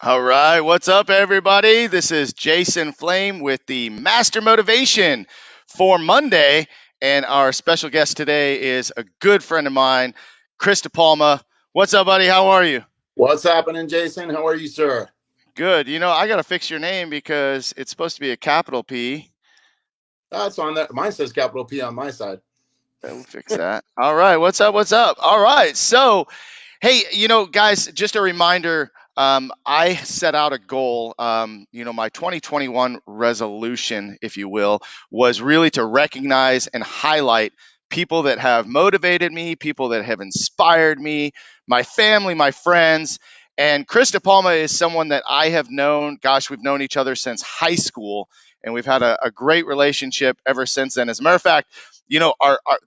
All right, what's up, everybody? This is Jason Flame with the Master Motivation for Monday, and our special guest today is a good friend of mine, Chris DePalma. What's up, buddy? How are you? What's happening, Jason? How are you, sir? Good. I got to fix your name because it's supposed to be a capital P. That's on that. Mine says capital P on my side. We'll fix that. All right, what's up? What's up? All right, so hey, guys, just a reminder. I set out a goal. My 2021 resolution, if you will, was really to recognize and highlight people that have motivated me, people that have inspired me, my family, my friends. And Chris DePalma is someone that I have known. Gosh, we've known each other since high school, and we've had a great relationship ever since then. As a matter of fact,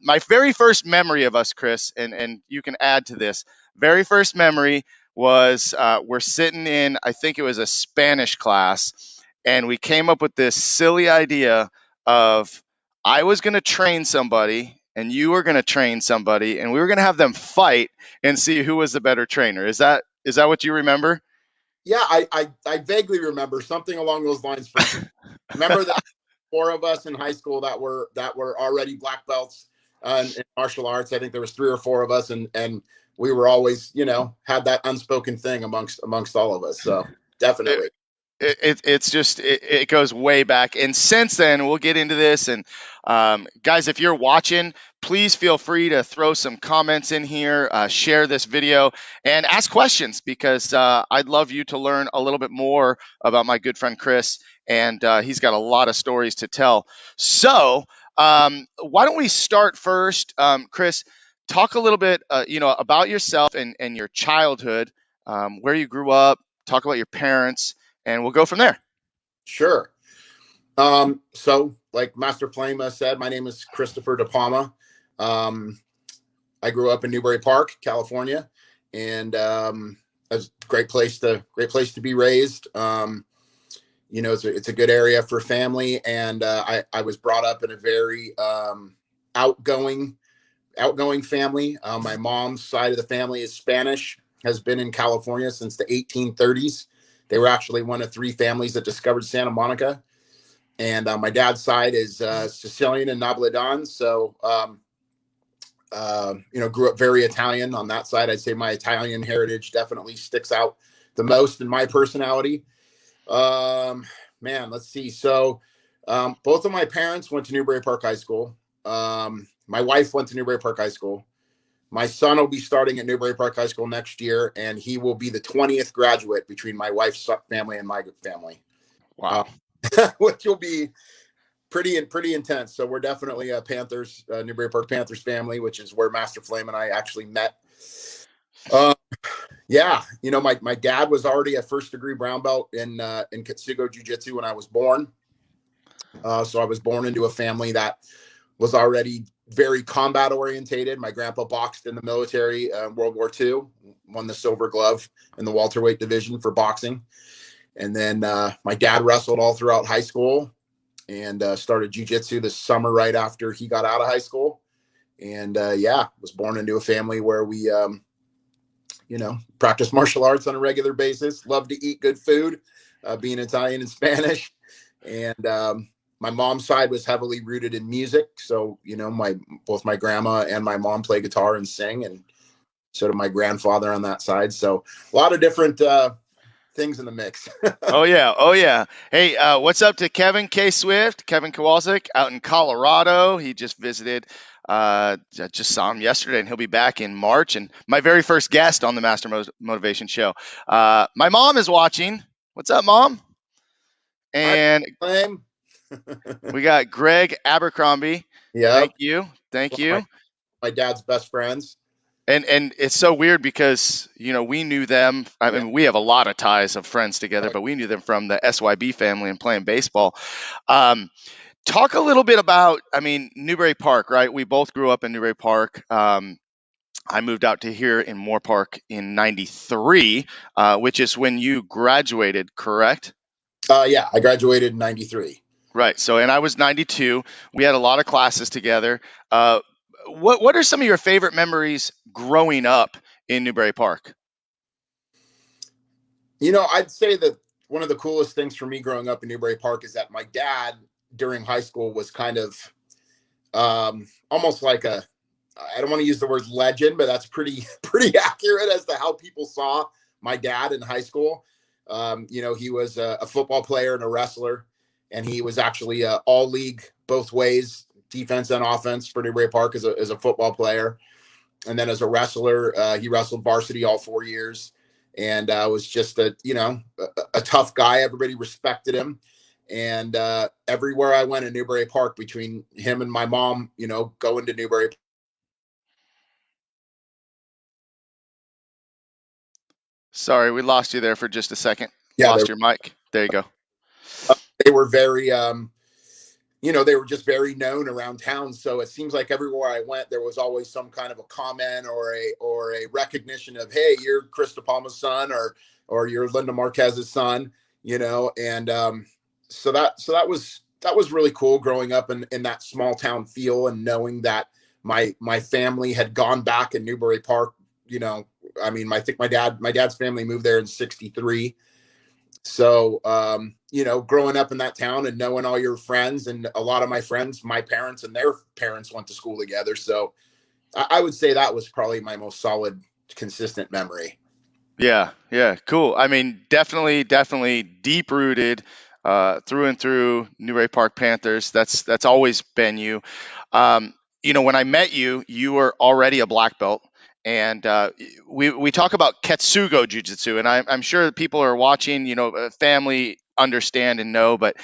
my very first memory of us, Chris, and you can add to this very first memory was we're sitting in, I think it was a Spanish class, and we came up with this silly idea of I was going to train somebody and you were going to train somebody and we were going to have them fight and see who was the better trainer. Is that what you remember? Yeah, I vaguely remember something along those lines for sure. Remember that four of us in high school that were already black belts in martial arts. I think there was three or four of us, and we were always, had that unspoken thing amongst all of us. So definitely. It goes way back, and since then we'll get into this. And guys, if you're watching, please feel free to throw some comments in here, share this video, and ask questions, because I'd love you to learn a little bit more about my good friend Chris, and he's got a lot of stories to tell. So why don't we start first? Chris, talk a little bit about yourself and your childhood, where you grew up, talk about your parents, and we'll go from there. Sure. So like Master Flame said, my name is Christopher DePalma. I grew up in Newbury Park, California, and it's a great place to be raised. It's a good area for family, and I was brought up in a very outgoing family. My mom's side of the family is Spanish, has been in California since the 1830s. They were actually one of three families that discovered Santa Monica. And my dad's side is Sicilian and Nobledon. So, grew up very Italian on that side. I'd say my Italian heritage definitely sticks out the most in my personality. Let's see. So, both of my parents went to Newbury Park High School. My wife went to Newbury Park High School. My son will be starting at Newbury Park High School next year, and he will be the 20th graduate between my wife's family and my family. Wow. Which will be pretty intense. So we're definitely a Panthers, Newbury Park Panthers family, which is where Master Flame and I actually met. My dad was already a first degree brown belt in Ketsugo JuJitsu when I was born. So I was born into a family that was already very combat orientated. My grandpa boxed in the military, World War II, won the silver glove in the welterweight division for boxing. And then my dad wrestled all throughout high school and started jiu-jitsu this summer right after he got out of high school. And was born into a family where we, practice martial arts on a regular basis, love to eat good food, being Italian and Spanish. And my mom's side was heavily rooted in music. So, both my grandma and my mom play guitar and sing, and so did my grandfather on that side. So a lot of different things in the mix. Oh yeah. Oh yeah. Hey, what's up to Kevin K. Swift, Kevin Kowalczyk out in Colorado? He just visited. I just saw him yesterday, and he'll be back in March. And my very first guest on the Master Motivation Show. My mom is watching. What's up, Mom? And we got Greg Abercrombie. Yeah. Thank you. Thank you. My dad's best friends. And it's so weird because we knew them. I mean, we have a lot of ties of friends together, but we knew them from the SYB family and playing baseball. Talk a little bit about, Newbury Park, right? We both grew up in Newbury Park. I moved out to here in Moore Park in '93, which is when you graduated, correct? I graduated in '93. Right. So, and I was 92. We had a lot of classes together. What are some of your favorite memories growing up in Newbury Park? I'd say that one of the coolest things for me growing up in Newbury Park is that my dad during high school was kind of almost like a, I don't want to use the word legend, but that's pretty pretty accurate as to how people saw my dad in high school. He was a football player and a wrestler, and he was actually all league both ways, defense and offense for Newbury Park as a football player. And then as a wrestler, he wrestled varsity all 4 years, and was just a tough guy. Everybody respected him, and everywhere I went in Newbury Park, between him and my mom, going to Newbury. Sorry, we lost you there for just a second. Yeah, Lost your mic. There you go. they were very they were just very known around town. So it seems like everywhere I went, there was always some kind of a comment or a recognition of, hey, you're Chris DePalma's son, or you're Linda Marquez's son, and so that was really cool growing up in that small town feel, and knowing that my family had gone back in Newbury Park. I think my dad's family moved there in '63. So, growing up in that town and knowing all your friends, and a lot of my friends, my parents and their parents went to school together. So I would say that was probably my most solid, consistent memory. Yeah, yeah, cool. I mean, definitely deep rooted through and through Newbury Park Panthers. That's always been you. Um, when I met you, you were already a black belt, and we talk about Ketsugo JuJitsu, and I'm sure people are watching. Family understand and know, but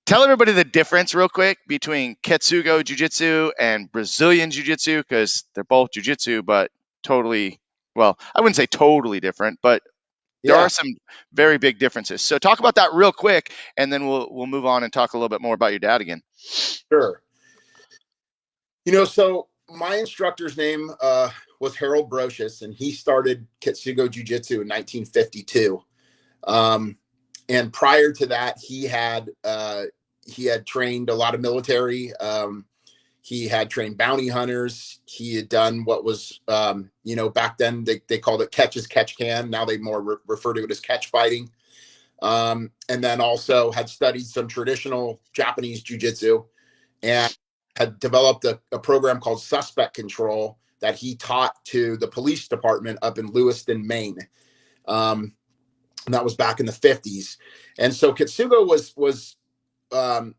tell everybody the difference real quick between Ketsugo JuJitsu and Brazilian JuJitsu, because they're both JuJitsu, but totally, well, I wouldn't say totally different, but there Yeah, are some very big differences. So talk about that real quick, and then we'll move on and talk a little bit more about your dad again. sure. So my instructor's name was Harold Brocious, and he started Ketsugo Jiu-Jitsu in 1952. Um, and prior to that, he had trained a lot of military. He had trained bounty hunters. He had done what was, back then they called it catch as catch can. Now they more refer to it as catch fighting. And then also had studied some traditional Japanese jujitsu, and had developed a program called Suspect Control that he taught to the police department up in Lewiston, Maine. And that was back in the 50s. And so Kitsugo um,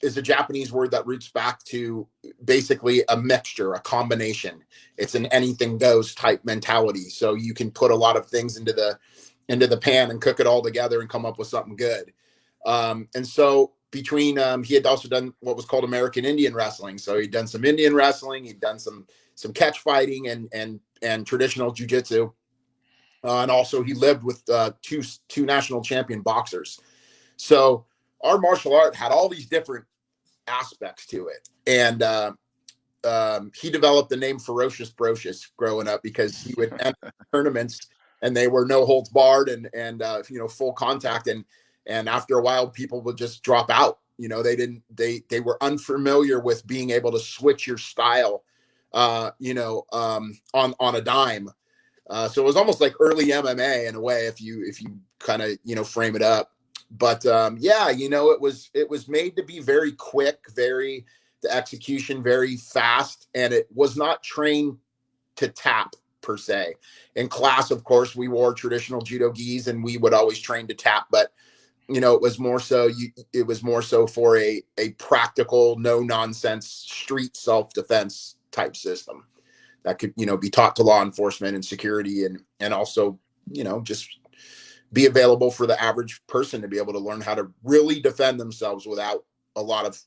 is a Japanese word that roots back to basically a mixture, a combination. It's an anything goes type mentality. So you can put a lot of things into the pan and cook it all together and come up with something good. And so between he had also done what was called American Indian wrestling. So he'd done some Indian wrestling, he'd done some catch fighting and traditional jujitsu. And also he lived with two national champion boxers. So our martial art had all these different aspects to it. And he developed the name Ferocious Brocious growing up because he would enter tournaments and they were no holds barred and full contact. And after a while, people would just drop out. They were unfamiliar with being able to switch your style, on a dime. So it was almost like early MMA in a way, if you kind of frame it up. But it was made to be very quick, very the execution very fast, and it was not trained to tap per se. In class, of course, we wore traditional judo gis, and we would always train to tap, but it was more so for a practical, no nonsense street self defense type system that could be taught to law enforcement and security, and also just be available for the average person to be able to learn how to really defend themselves without a lot of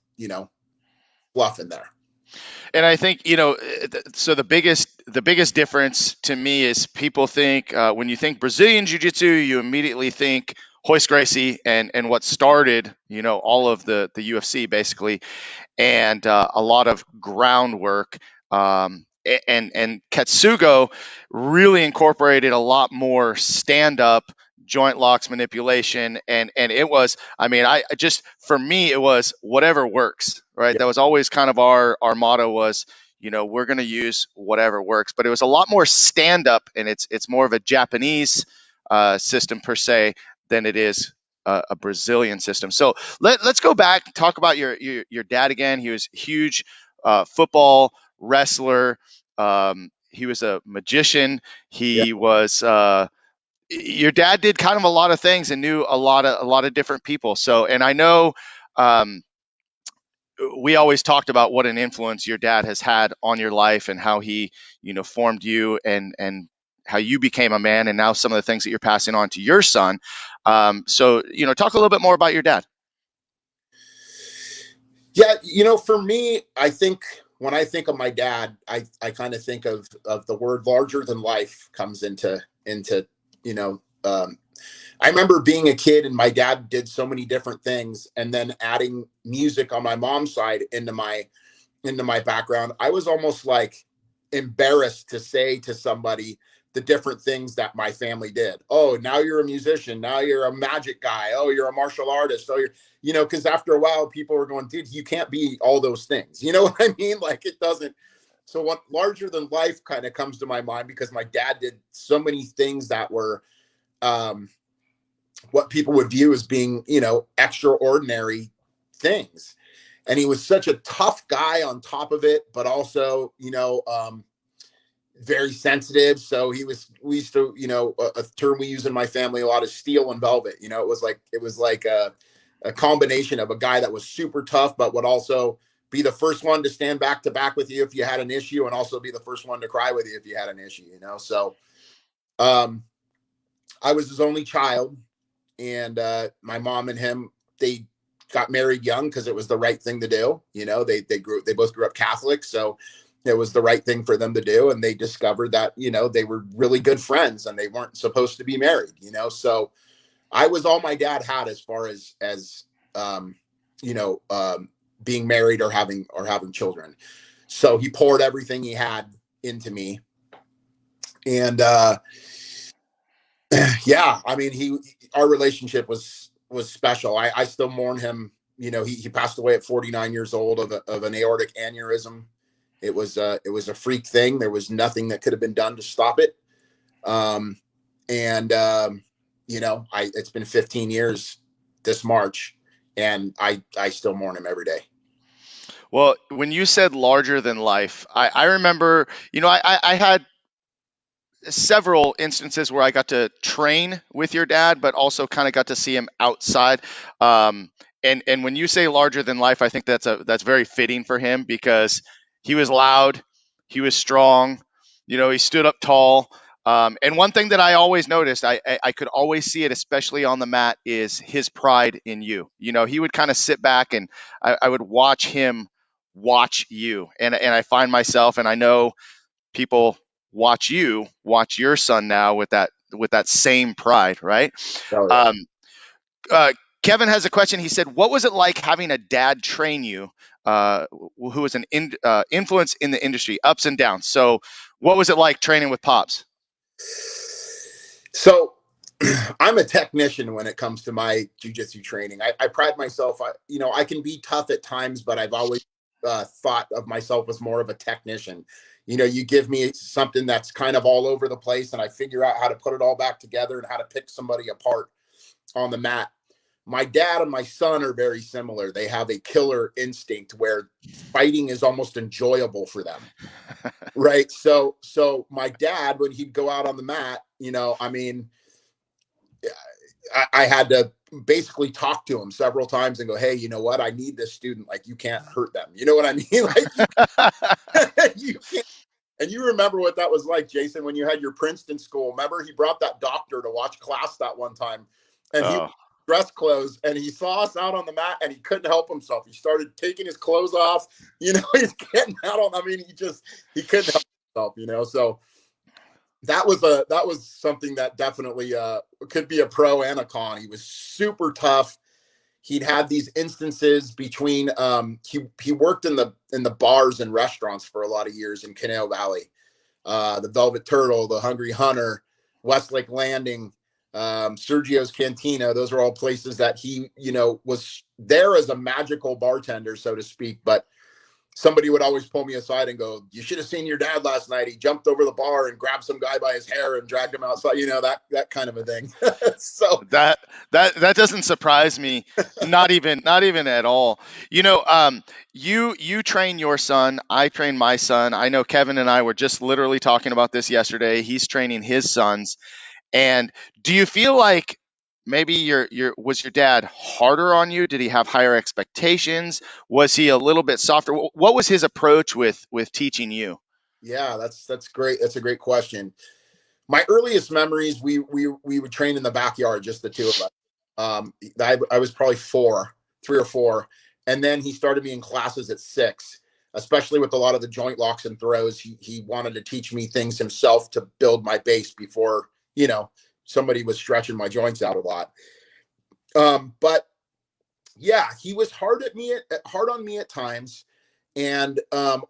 fluff in there. And I think so the biggest difference to me is people think when you think Brazilian Jiu-Jitsu, you immediately think Royce Gracie and what started all of the UFC basically, and a lot of groundwork. And Ketsugo really incorporated a lot more stand up joint locks manipulation, and it was, I mean, I just, for me it was whatever works, right? Yeah, That was always kind of our motto was, we're going to use whatever works, but it was a lot more stand up, and it's more of a Japanese system per se than it is a Brazilian system. So let's go back, talk about your dad again. He was huge football wrestler. He was a magician. Yeah. He was your dad did kind of a lot of things and knew a lot of different people. So, and I know um, we always talked about what an influence your dad has had on your life and how he, formed you and how you became a man, and now some of the things that you're passing on to your son. So, talk a little bit more about your dad. Yeah, for me, I think when I think of my dad, I kind of think of the word larger than life comes into you know I remember being a kid and my dad did so many different things, and then adding music on my mom's side into my background. I was almost like embarrassed to say to somebody the different things that my family did. Oh, now you're a musician. Now you're a magic guy. Oh, you're a martial artist. Oh, because after a while, people were going, dude, you can't be all those things. You know what I mean? Like it doesn't. So what larger than life kind of comes to my mind because my dad did so many things that were um, what people would view as being, extraordinary things. And he was such a tough guy on top of it, but also, very sensitive. So we used to, a term we use in my family a lot is steel and velvet. It was like a combination of a guy that was super tough, but would also be the first one to stand back to back with you if you had an issue, and also be the first one to cry with you if you had an issue. So um, I was his only child, and my mom and him, they got married young because it was the right thing to do. They both grew up Catholic, so it was the right thing for them to do. And they discovered that they were really good friends and they weren't supposed to be married. So I was all my dad had as far as um, you know being married or having children. So he poured everything he had into me, and yeah, I mean, our relationship was special. I still mourn him. He passed away at 49 years old of an aortic aneurysm. It was a freak thing. There was nothing that could have been done to stop it. Um, and it's been 15 years this March, and I still mourn him every day. Well, when you said larger than life, I remember, I had several instances where I got to train with your dad, but also kind of got to see him outside. And when you say larger than life, I think that's very fitting for him because he was loud, he was strong, he stood up tall. And one thing that I always noticed, I could always see it, especially on the mat, is his pride in you. He would kind of sit back and I would watch him watch you, and I find myself, and I know people watch your son now with that same pride, right? Oh yeah. um, uh, Kevin has a question. He said, what was it like having a dad train you, who was an influence in the industry, ups and downs? So what was it like training with Pops? So I'm a technician when it comes to my jujitsu training. I pride myself. I can be tough at times, but I've always thought of myself as more of a technician. You give me something that's kind of all over the place, and I figure out how to put it all back together and how to pick somebody apart on the mat. My dad and my son are very similar. They have a killer instinct where fighting is almost enjoyable for them. Right. So my dad, when he'd go out on the mat, I mean, I had to basically talk to him several times and go, hey, you know what? I need this student. Like, you can't hurt them. You know what I mean? Like, you can't. And you remember what that was like, Jason, when you had your Princeton school. Remember, he brought that doctor to watch class that one time, and he Oh, dress clothes, and he saw us out on the mat, and he couldn't help himself. He started taking his clothes off. He's getting out on. I mean, he couldn't help himself. So that was something that definitely could be a pro and a con. He was super tough. He'd had these instances between he worked in the bars and restaurants for a lot of years in Canal Valley, the Velvet Turtle, the Hungry Hunter, Westlake Landing, Sergio's Cantina. Those are all places that he was there as a magical bartender, so to speak. But somebody would always pull me aside and go, "You should have seen your dad last night. He jumped over the bar and grabbed some guy by his hair and dragged him outside." That kind of a thing. So That that doesn't surprise me, not even at all. You train your son, I train my son. I know Kevin and I were just literally talking about this yesterday. He's training his sons. And do you feel like maybe your was your dad harder on you? Did he have higher expectations? Was he a little bit softer? What was his approach with teaching you? yeah, that's great. That's a great question. My earliest memories, we would train in the backyard, just the two of us. I was probably 3 or 4, and then he started me in classes at 6. Especially with a lot of the joint locks and throws, he wanted to teach me things himself to build my base before somebody was stretching my joints out a lot. But yeah, he was hard on me at times, and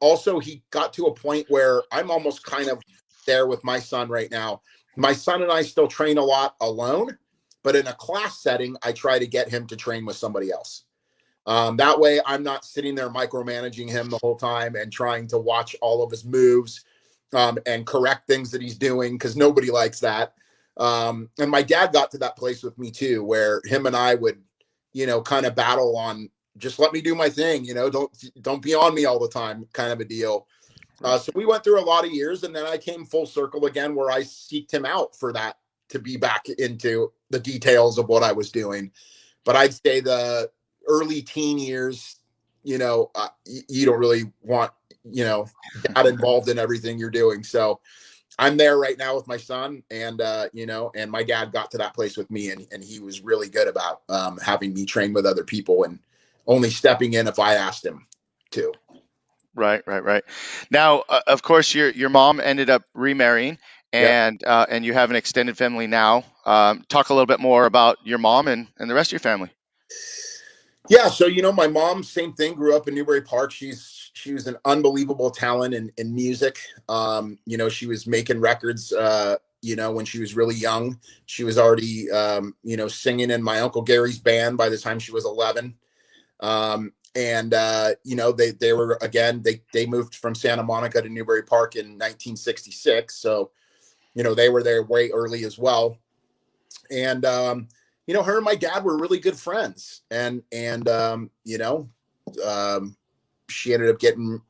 also he got to a point where I'm almost kind of there with my son right now. My son and I still train a lot alone, but in a class setting, I try to get him to train with somebody else. That way, I'm not sitting there micromanaging him the whole time and trying to watch all of his moves and correct things that he's doing, because nobody likes that. And my dad got to that place with me too, where him and I would, kind of battle on, just let me do my thing, don't be on me all the time, kind of a deal. So we went through a lot of years, and then I came full circle again, where I seeked him out for that, to be back into the details of what I was doing. But I'd say the early teen years, you don't really want, dad involved in everything you're doing. So I'm there right now with my son, and and my dad got to that place with me, and he was really good about having me train with other people and only stepping in if I asked him to. Right, right, right. Now, of course, your mom ended up remarrying, Yeah. and you have an extended family now. Talk a little bit more about your mom and the rest of your family. Yeah, so my mom, same thing, grew up in Newbury Park. She was an unbelievable talent in music. She was making records when she was really young. She was already singing in my Uncle Gary's band by the time she was 11. And they were, again, they moved from Santa Monica to Newbury Park in 1966. So, they were there way early as well. And her and my dad were really good friends, and she ended up getting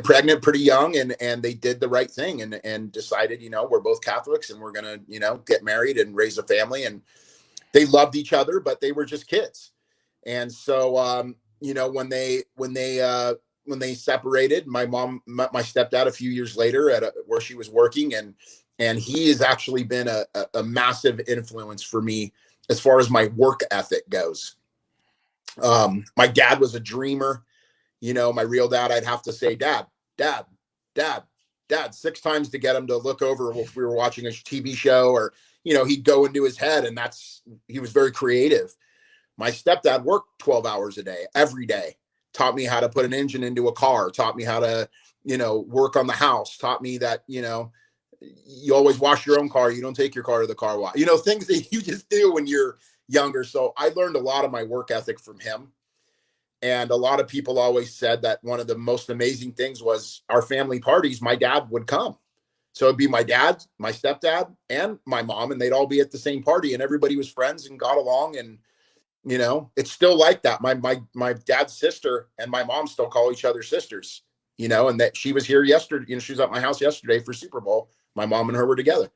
pregnant pretty young, and they did the right thing, and decided, we're both Catholics, and we're gonna get married and raise a family. And they loved each other, but they were just kids. And so when they separated, my mom met my stepdad a few years later where she was working, and he has actually been a massive influence for me as far as my work ethic goes. My dad was a dreamer. My real dad, I'd have to say, dad, dad, dad, dad, 6 times to get him to look over if we were watching a TV show, or he'd go into his head, and he was very creative. My stepdad worked 12 hours a day, every day, taught me how to put an engine into a car, taught me how to, work on the house, taught me that, you always wash your own car. You don't take your car to the car wash, things that you just do when you're younger. So I learned a lot of my work ethic from him. And a lot of people always said that one of the most amazing things was our family parties. My dad would come. So it'd be my dad, my stepdad, and my mom, and they'd all be at the same party, and everybody was friends and got along. And it's still like that. My dad's sister and my mom still call each other sisters. And that she was here yesterday. She was at my house yesterday for Super Bowl. My mom and her were together.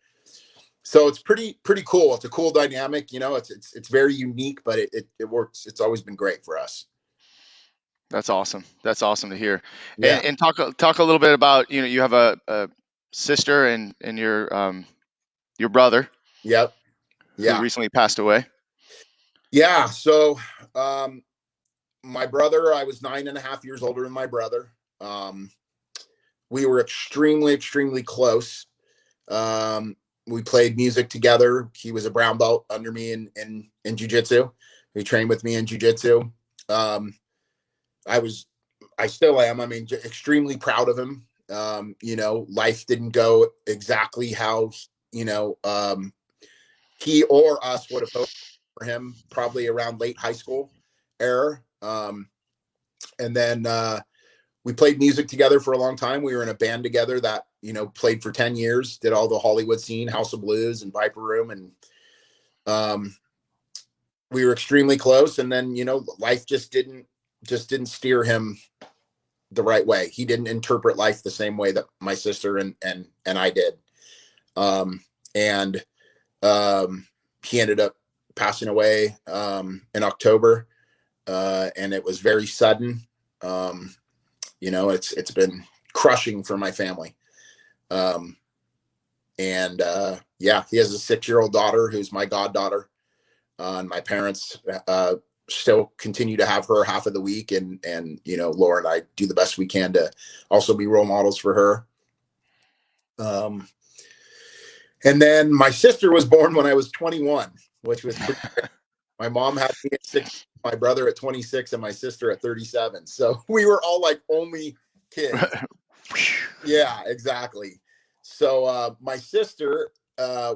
So it's pretty cool. It's a cool dynamic. It's very unique, but it works. It's always been great for us. That's awesome. That's awesome to hear. Yeah. And talk a little bit about, you have a sister and your brother Yep. who Yeah. recently passed away. Yeah. So my brother, I was 9.5 years older than my brother. We were extremely, extremely close. We played music together. He was a brown belt under me in jiu-jitsu. He trained with me in jiu-jitsu. Um, I still am. I mean, extremely proud of him. Life didn't go exactly how, you know, um, he or us would have hoped for him, probably around late high school era. And then we played music together for a long time. We were in a band together that, you know, played for 10 years, did all the Hollywood scene, House of Blues and Viper Room. And um, we were extremely close. And then, you know, life just didn't steer him the right way. He didn't interpret life the same way that my sister and I did. Um, and he ended up passing away in October. And it was very sudden. You know, it's been crushing for my family. And yeah, he has a 6-year-old daughter who's my goddaughter. And my parents still continue to have her half of the week, and you know, Laura and I do the best we can to also be role models for her. And then my sister was born when I was 21, which was pretty great. My mom had me at 6, my brother at 26, and my sister at 37. So we were all like only kids. Yeah, exactly. So my sister,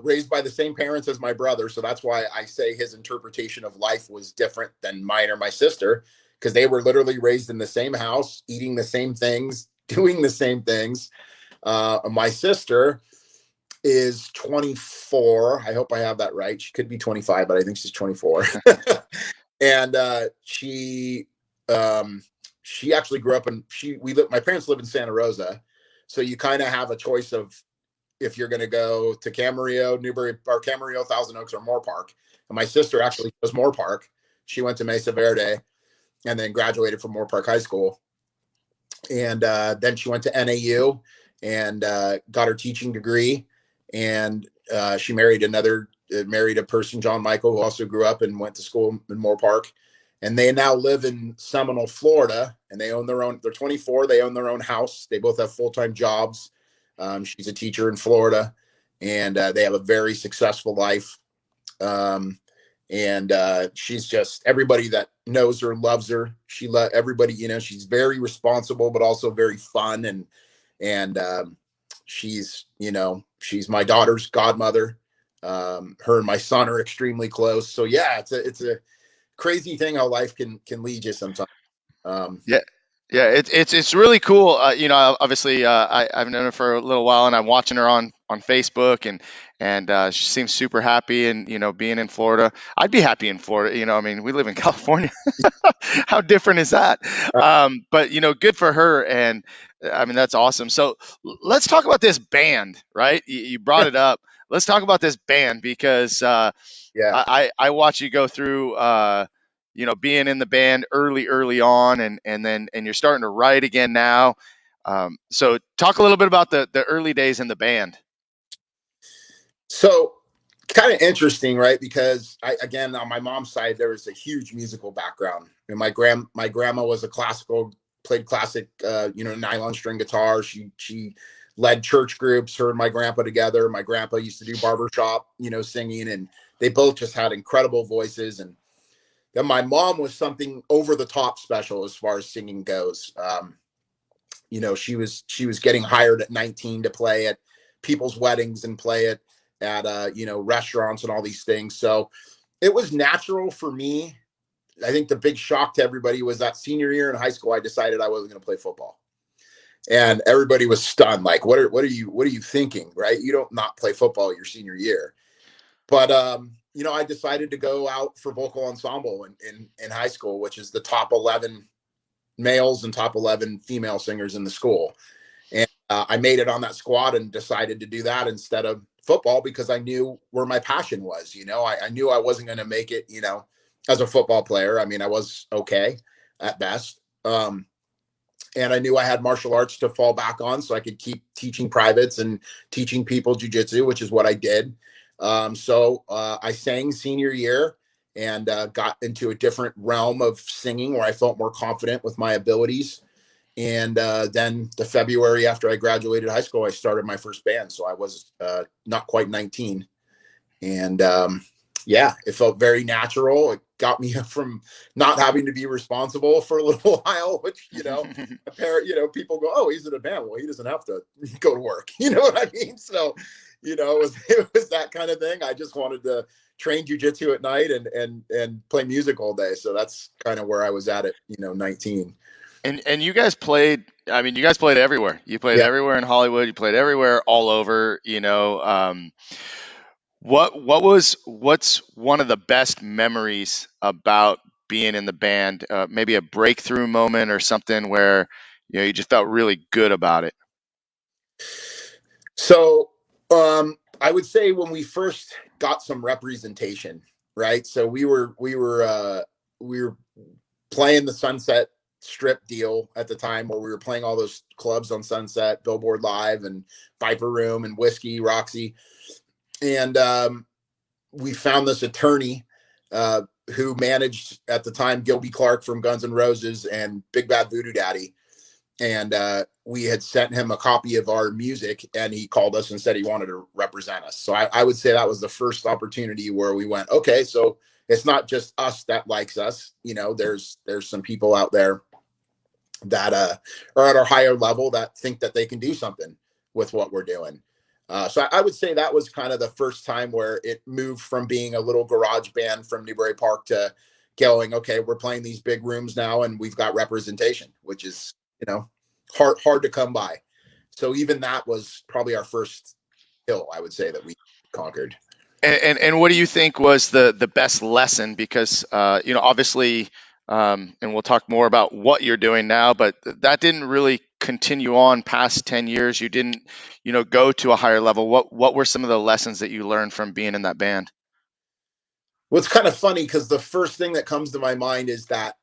raised by the same parents as my brother, so that's why I say his interpretation of life was different than mine or my sister, because they were literally raised in the same house, eating the same things, doing the same things. My sister is 24. I hope I have that right. She could be 25, but I think she's 24. And she actually grew up in my parents live in Santa Rosa. So you kind of have a choice of if you're going to go to Camarillo, Newbury, or Camarillo, Thousand Oaks, or Moore Park. And my sister actually was Moore Park. She went to Mesa Verde and then graduated from Moore Park High School. And then she went to NAU and got her teaching degree. And she married a person, John Michael, who also grew up and went to school in Moore Park. And they now live in Seminole, Florida, and they own they're 24. They own their own house. They both have full-time jobs. She's a teacher in Florida, and they have a very successful life. And she's just, everybody that knows her loves her. Everybody, you know, she's very responsible, but also very fun. And she's, you know, she's my daughter's godmother. Her and my son are extremely close. So yeah, it's a crazy thing how life can lead you sometimes. Yeah, yeah, it's really cool. You know, obviously, I've known her for a little while, and I'm watching her on Facebook, and she seems super happy, and you know, being in Florida, I'd be happy in Florida. You know, I mean, we live in California. How different is that? But you know, good for her, and I mean, that's awesome. So let's talk about this band, right? You brought it up. Let's talk about this band because Yeah. I watch you go through you know, being in the band early on, and you're starting to write again now. So talk a little bit about the early days in the band. So kind of interesting, right? Because again, on my mom's side, there was a huge musical background. And my grandma was played classic, you know, nylon string guitar. She led church groups, her and my grandpa together. My grandpa used to do barbershop, you know, singing, and they both just had incredible voices. And then my mom was something over the top special as far as singing goes. You know, she was getting hired at 19 to play at people's weddings and play at you know, restaurants and all these things. So it was natural for me. I think the big shock to everybody was that senior year in high school, I decided I wasn't going to play football, and everybody was stunned. Like, what are you thinking? Right? You don't not play football your senior year. But you know, I decided to go out for vocal ensemble in high school, which is the top 11 males and top 11 female singers in the school. And I made it on that squad and decided to do that instead of football because I knew where my passion was. You know, I knew I wasn't going to make it, you know, as a football player. I mean, I was okay at best. And I knew I had martial arts to fall back on so I could keep teaching privates and teaching people jujitsu, which is what I did. So I sang senior year and got into a different realm of singing where I felt more confident with my abilities. And then the February after I graduated high school, I started my first band. So I was not quite 19. And yeah, it felt very natural. It got me from not having to be responsible for a little while, which, you know, people go, oh, he's in a band. Well, he doesn't have to go to work. You know what I mean? So, you know, it was that kind of thing. I just wanted to train jujitsu at night and play music all day. So that's kind of where I was at 19. And you guys played. I mean, you guys played everywhere. You played Yeah. everywhere in Hollywood. You played everywhere, all over. What's one of the best memories about being in the band? Maybe a breakthrough moment or something where you just felt really good about it. So I would say when we first got some representation, right? So we were playing the Sunset Strip deal at the time where we were playing all those clubs on Sunset, Billboard Live and Viper Room and Whiskey, Roxy. And we found this attorney uh, who managed at the time Gilby Clarke from Guns N' Roses and Big Bad Voodoo Daddy. And we had sent him a copy of our music, and he called us and said he wanted to represent us. So I would say that was the first opportunity where we went, okay, so it's not just us that likes us. There's some people out there that are at our higher level that think that they can do something with what we're doing. So I would say that was kind of the first time where it moved from being a little garage band from Newbury Park to going, okay, we're playing these big rooms now and we've got representation, which is, hard to come by. So even that was probably our first hill, I would say, that we conquered. And what do you think was the best lesson? Because obviously, and we'll talk more about what you're doing now, but that didn't really continue on past 10 years. You didn't, go to a higher level. What were some of the lessons that you learned from being in that band? Well, it's kind of funny because the first thing that comes to my mind is that,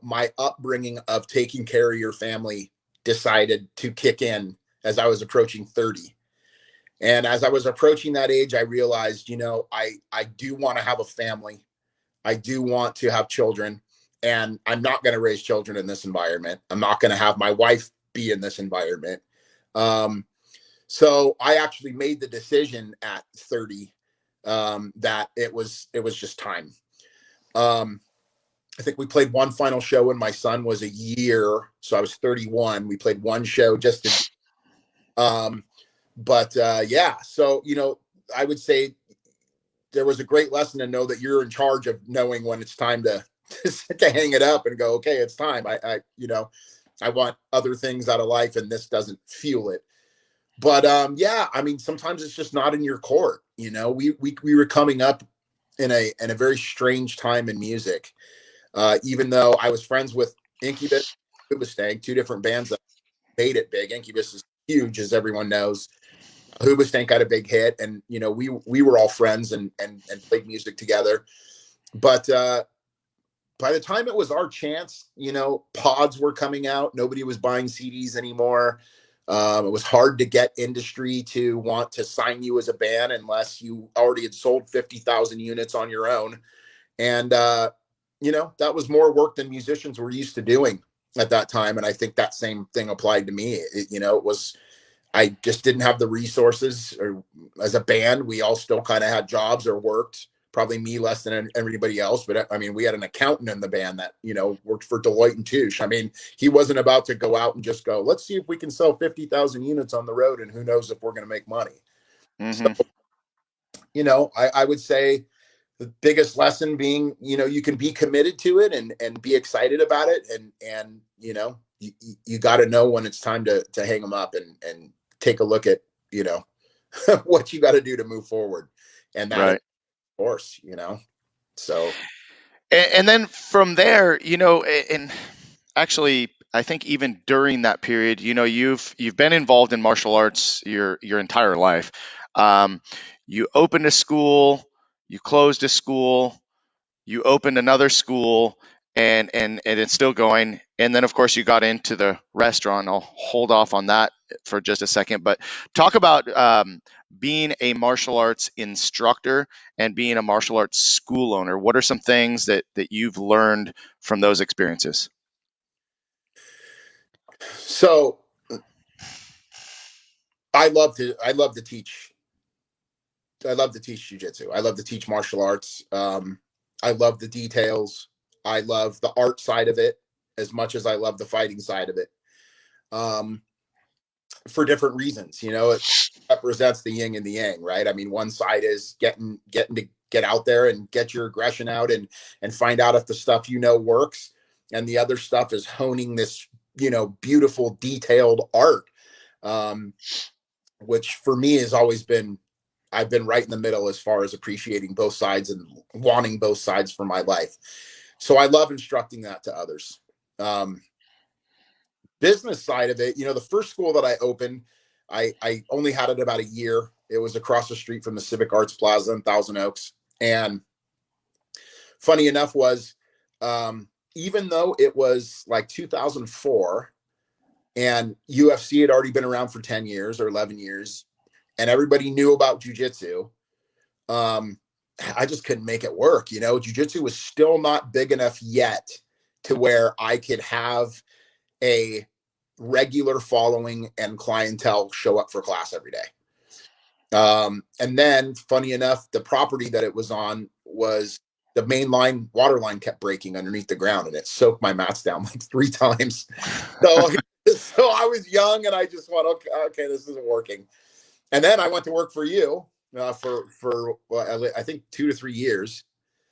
my upbringing of taking care of your family decided to kick in as I was approaching 30. And as I was approaching that age, I realized, I do want to have a family. I do want to have children. And I'm not going to raise children in this environment. I'm not going to have my wife be in this environment. Um, so I actually made the decision at 30 that it was just time. Um, I think we played one final show when my son was a year, so I was 31. We played one show just to, um, but yeah. So I would say there was a great lesson to know that you're in charge of knowing when it's time to to hang it up and go, okay, it's time. I want other things out of life, and this doesn't fuel it. But yeah, I mean, sometimes it's just not in your court. We were coming up in a very strange time in music. Even though I was friends with Incubus, Hoobastank, two different bands that made it big. Incubus is huge, as everyone knows. Hoobastank got a big hit, and we were all friends and played music together. But by the time it was our chance, pods were coming out. Nobody was buying CDs anymore. It was hard to get industry to want to sign you as a band unless you already had sold 50,000 units on your own. And, that was more work than musicians were used to doing at that time. And I think that same thing applied to me. I just didn't have the resources, or as a band, we all still kind of had jobs or worked. Probably me less than everybody else, but I mean, we had an accountant in the band that worked for Deloitte and Touche. I mean, he wasn't about to go out and just go, let's see if we can sell 50,000 units on the road, and who knows if we're going to make money. So, Hmm. I would say the biggest lesson being, you can be committed to it and be excited about it, and you got to know when it's time to hang them up and take a look at what you got to do to move forward, and that is, Right. of course, so. And then from there, and actually, I think even during that period, you've been involved in martial arts your entire life. Um, you opened a school, you closed a school, you opened another school, and it's still going. And then of course you got into the restaurant. I'll hold off on that for just a second, but talk about being a martial arts instructor and being a martial arts school owner. What are some things that you've learned from those experiences? So I love to teach. I love to teach jujitsu. I love to teach martial arts. I love the details. I love the art side of it as much as I love the fighting side of it. Um, for different reasons. It represents the yin and the yang, right? I mean, one side is getting to get out there and get your aggression out and find out if the stuff works, and the other stuff is honing this beautiful, detailed art, um, which for me has always been, I've been right in the middle as far as appreciating both sides and wanting both sides for my life. So I love instructing that to others. Um, Business side of it, the first school that I opened, I only had it about a year. It was across the street from the Civic Arts Plaza in Thousand Oaks. And funny enough was, even though it was like 2004 and UFC had already been around for 10 years or 11 years, and everybody knew about jujitsu, um, I just couldn't make it work. Jujitsu was still not big enough yet to where I could have a regular following and clientele show up for class every day. And then, funny enough, the property that it was on was the main line, water line kept breaking underneath the ground, and it soaked my mats down like 3 times. So, so I was young, and I just went, okay, this isn't working. And then I went to work for you for well, I think 2 to 3 years.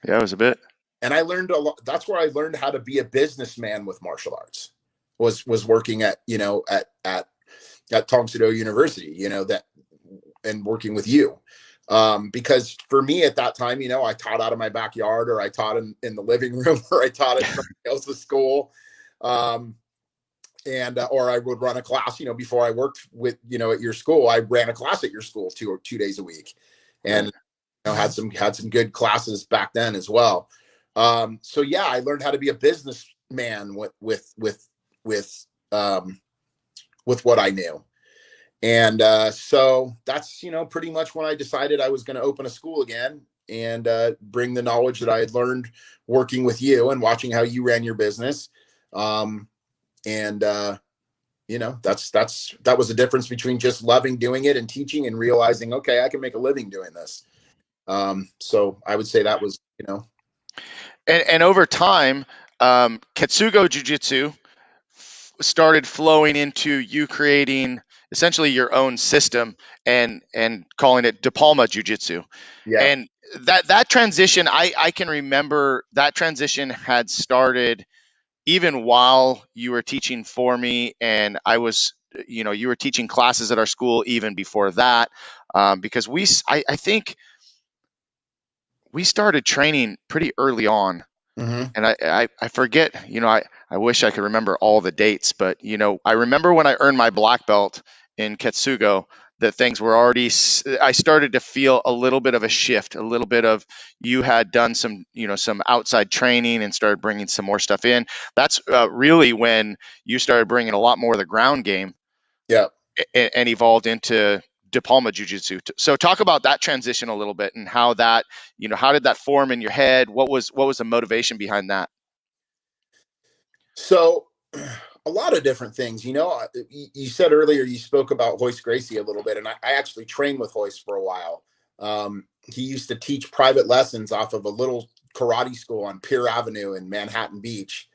Yeah, it was a bit. And I learned a lot. That's where I learned how to be a businessman with martial arts. Was working at Tong Soo University, and working with you. Because for me at that time, I taught out of my backyard, or I taught in the living room, or I taught at somebody else's school. Or I would run a class, before I worked with, at your school, I ran a class at your school 2 days a week, and had some good classes back then as well. So yeah, I learned how to be a businessman with what I knew. And so that's, pretty much when I decided I was going to open a school again and bring the knowledge that I had learned working with you and watching how you ran your business. That was the difference between just loving doing it and teaching and realizing, okay, I can make a living doing this. So I would say that was, And over time, Ketsugo JuJitsu started flowing into you creating essentially your own system and calling it DePalma JuJitsu. yeah. And that transition, I can remember that transition had started even while you were teaching for me, and I was, you were teaching classes at our school even before that, because I think we started training pretty early on. Mm-hmm. And I forget, I wish I could remember all the dates, but, I remember when I earned my black belt in Ketsugo that things were already, I started to feel a little bit of a shift, a little bit of, you had done some, some outside training and started bringing some more stuff in. That's really when you started bringing a lot more of the ground game, Yeah. and evolved into DePalma JuJitsu. So talk about that transition a little bit and how that, how did that form in your head? What was the motivation behind that? So a lot of different things, you said earlier, you spoke about Hoist Gracie a little bit, and I actually trained with Hoist for a while. He used to teach private lessons off of a little karate school on Pier Avenue in Manhattan Beach.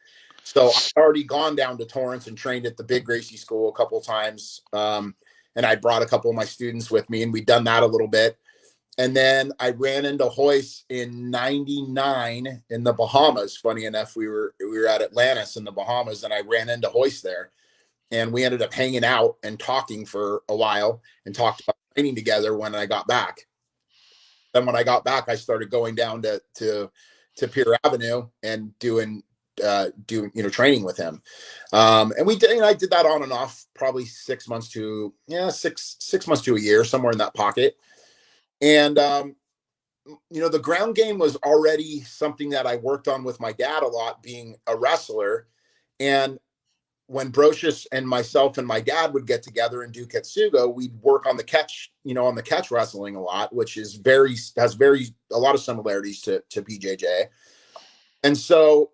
So I'd already gone down to Torrance and trained at the big Gracie school a couple of times. And I brought a couple of my students with me, and we'd done that a little bit. And then I ran into Hoist in '99 in the Bahamas. Funny enough, we were at Atlantis in the Bahamas, and I ran into Hoist there, and we ended up hanging out and talking for a while and talked about training together when I got back. Then when I got back, I started going down to Pier Avenue and doing training with him. And we did, I did that on and off, probably 6 months to 6 months to a year, somewhere in that pocket. And the ground game was already something that I worked on with my dad a lot, being a wrestler. And when Brocious and myself and my dad would get together and do Ketsugo, we'd work on the catch, on the catch wrestling a lot, which has a lot of similarities to BJJ. And so,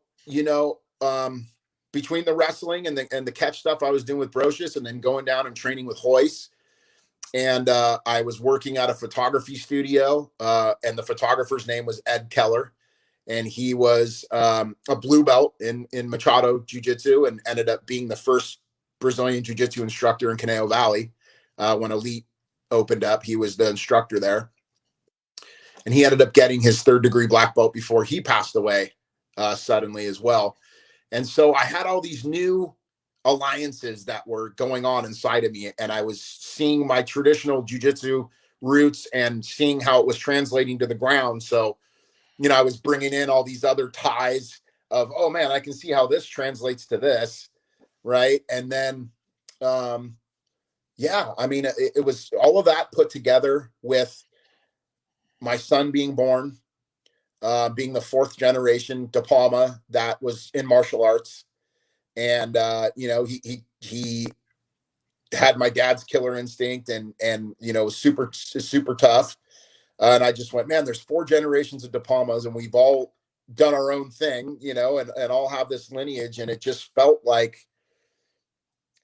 between the wrestling and the catch stuff I was doing with Brocious, and then going down and training with Hoist, and I was working at a photography studio, and the photographer's name was Ed Keller, and he was a blue belt in Machado Jiu-Jitsu, and ended up being the first Brazilian Jiu-Jitsu instructor in Conejo Valley. When Elite opened up, he was the instructor there, and he ended up getting his 3rd degree black belt before he passed away suddenly as well. And so I had all these new alliances that were going on inside of me. And I was seeing my traditional jujitsu roots and seeing how it was translating to the ground. So, I was bringing in all these other ties of, oh man, I can see how this translates to this. Right. And then, yeah, I mean, it was all of that put together with my son being born, being the fourth generation DePalma that was in martial arts. And, he had my dad's killer instinct and super tough. And I just went, man, there's four generations of DePalmas and we've all done our own thing, and all have this lineage. And it just felt like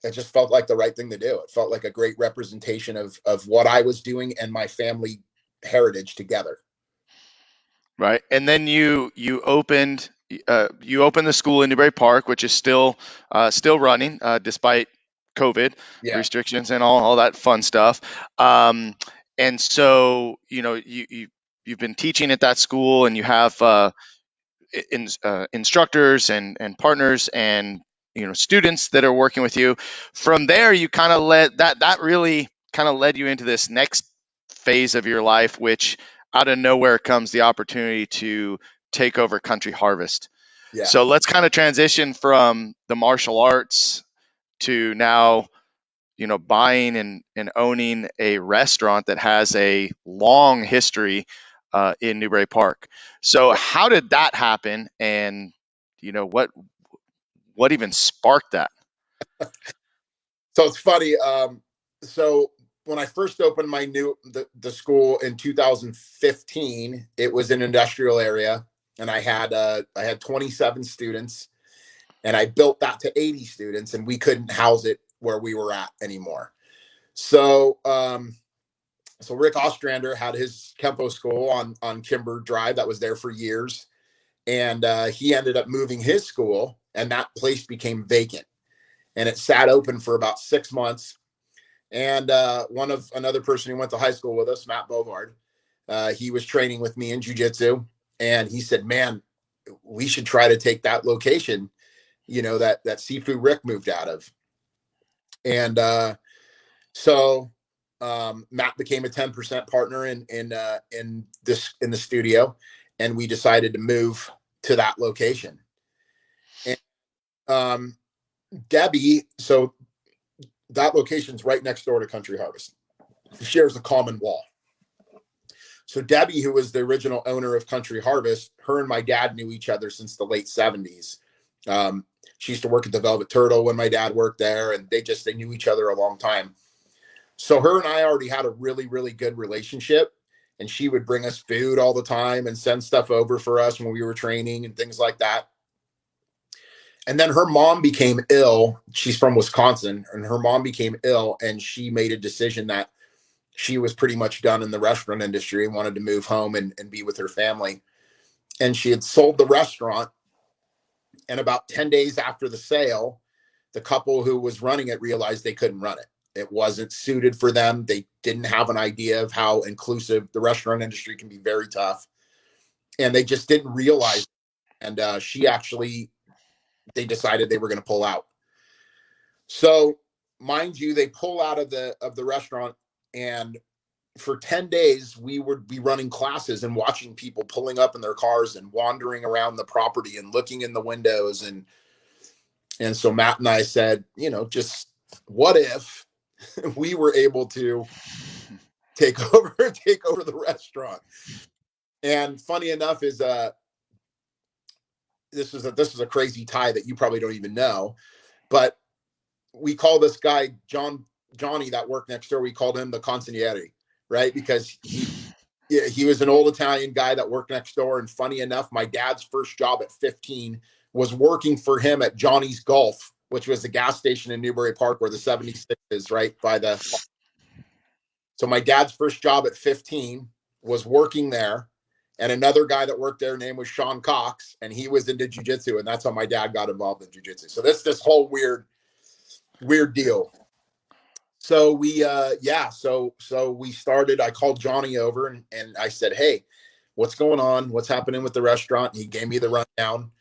the right thing to do. It felt like a great representation of what I was doing and my family heritage together. Right. And then you opened the school in Newbury Park, which is still running despite COVID Yeah. restrictions and all that fun stuff. And so you've been teaching at that school, and you have instructors and partners and students that are working with you. From there, you kind of that really kind of led you into this next phase of your life, which out of nowhere comes the opportunity to take over Country Harvest. Yeah. So let's kind of transition from the martial arts to now buying and owning a restaurant that has a long history in Newbury Park. So how did that happen, and what even sparked that? So it's funny. So when I first opened the school in 2015, it was an industrial area, and I had 27 students, and I built that to 80 students, and we couldn't house it where we were at anymore. So so Rick Ostrander had his Kempo school on Kimber Drive that was there for years, and he ended up moving his school, and that place became vacant, and it sat open for about 6 months. And another person who went to high school with us, Matt Bovard, he was training with me in jujitsu, and he said, "Man, we should try to take that location, that Sifu Rick moved out of." And so Matt became a 10% partner in the studio, and we decided to move to that location. And Debbie, so that location's right next door to Country Harvest. It shares a common wall. So Debbie, who was the original owner of Country Harvest, her and my dad knew each other since the late 70s. She used to work at the Velvet Turtle when my dad worked there, and they knew each other a long time. So her and I already had a really, really good relationship, and she would bring us food all the time and send stuff over for us when we were training and things like that. And then her mom became ill. She's from Wisconsin, and her mom became ill, and she made a decision that she was pretty much done in the restaurant industry and wanted to move home and be with her family. And she had sold the restaurant. And about 10 days after the sale, the couple who was running it realized they couldn't run it. It wasn't suited for them. They didn't have an idea of how inclusive the restaurant industry can be, very tough. And they just didn't realize. And they decided they were going to pull out. So mind you, they pull out of the restaurant, and for 10 days, we would be running classes and watching people pulling up in their cars and wandering around the property and looking in the windows. And so Matt and I said, just what if we were able to take over the restaurant? And funny enough is this is a crazy tie that you probably don't even know, but we call this guy Johnny that worked next door. We called him the consigliere, right? Because he was an old Italian guy that worked next door. And funny enough, my dad's first job at 15 was working for him at Johnny's Golf, which was the gas station in Newbury Park where the 76 is, right by the. So my dad's first job at 15 was working there. And another guy that worked there, name was Sean Cox, and he was into jujitsu, and that's how my dad got involved in jujitsu. So this whole weird deal. So so we started. I called Johnny over and I said, "Hey, what's going on? What's happening with the restaurant?" And he gave me the rundown.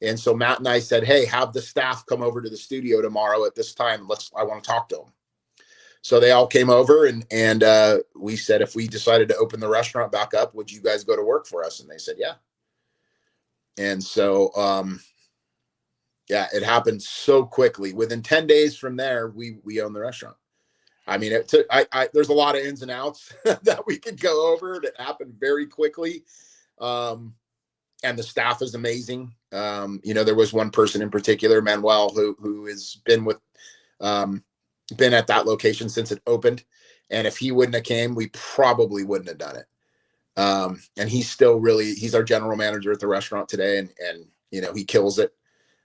And so Matt and I said, hey, have the staff come over to the studio tomorrow at this time. I want to talk to them. So they all came over, and we said, if we decided to open the restaurant back up, would you guys go to work for us? And they said, yeah. And so, yeah, it happened so quickly. Within 10 days from there, we owned the restaurant. I mean, it took, there's a lot of ins and outs that we could go over. That happened very quickly. And the staff is amazing. There was one person in particular, Manuel, who has been been at that location since it opened. And if he wouldn't have came, we probably wouldn't have done it. And he's our general manager at the restaurant today. And he kills it.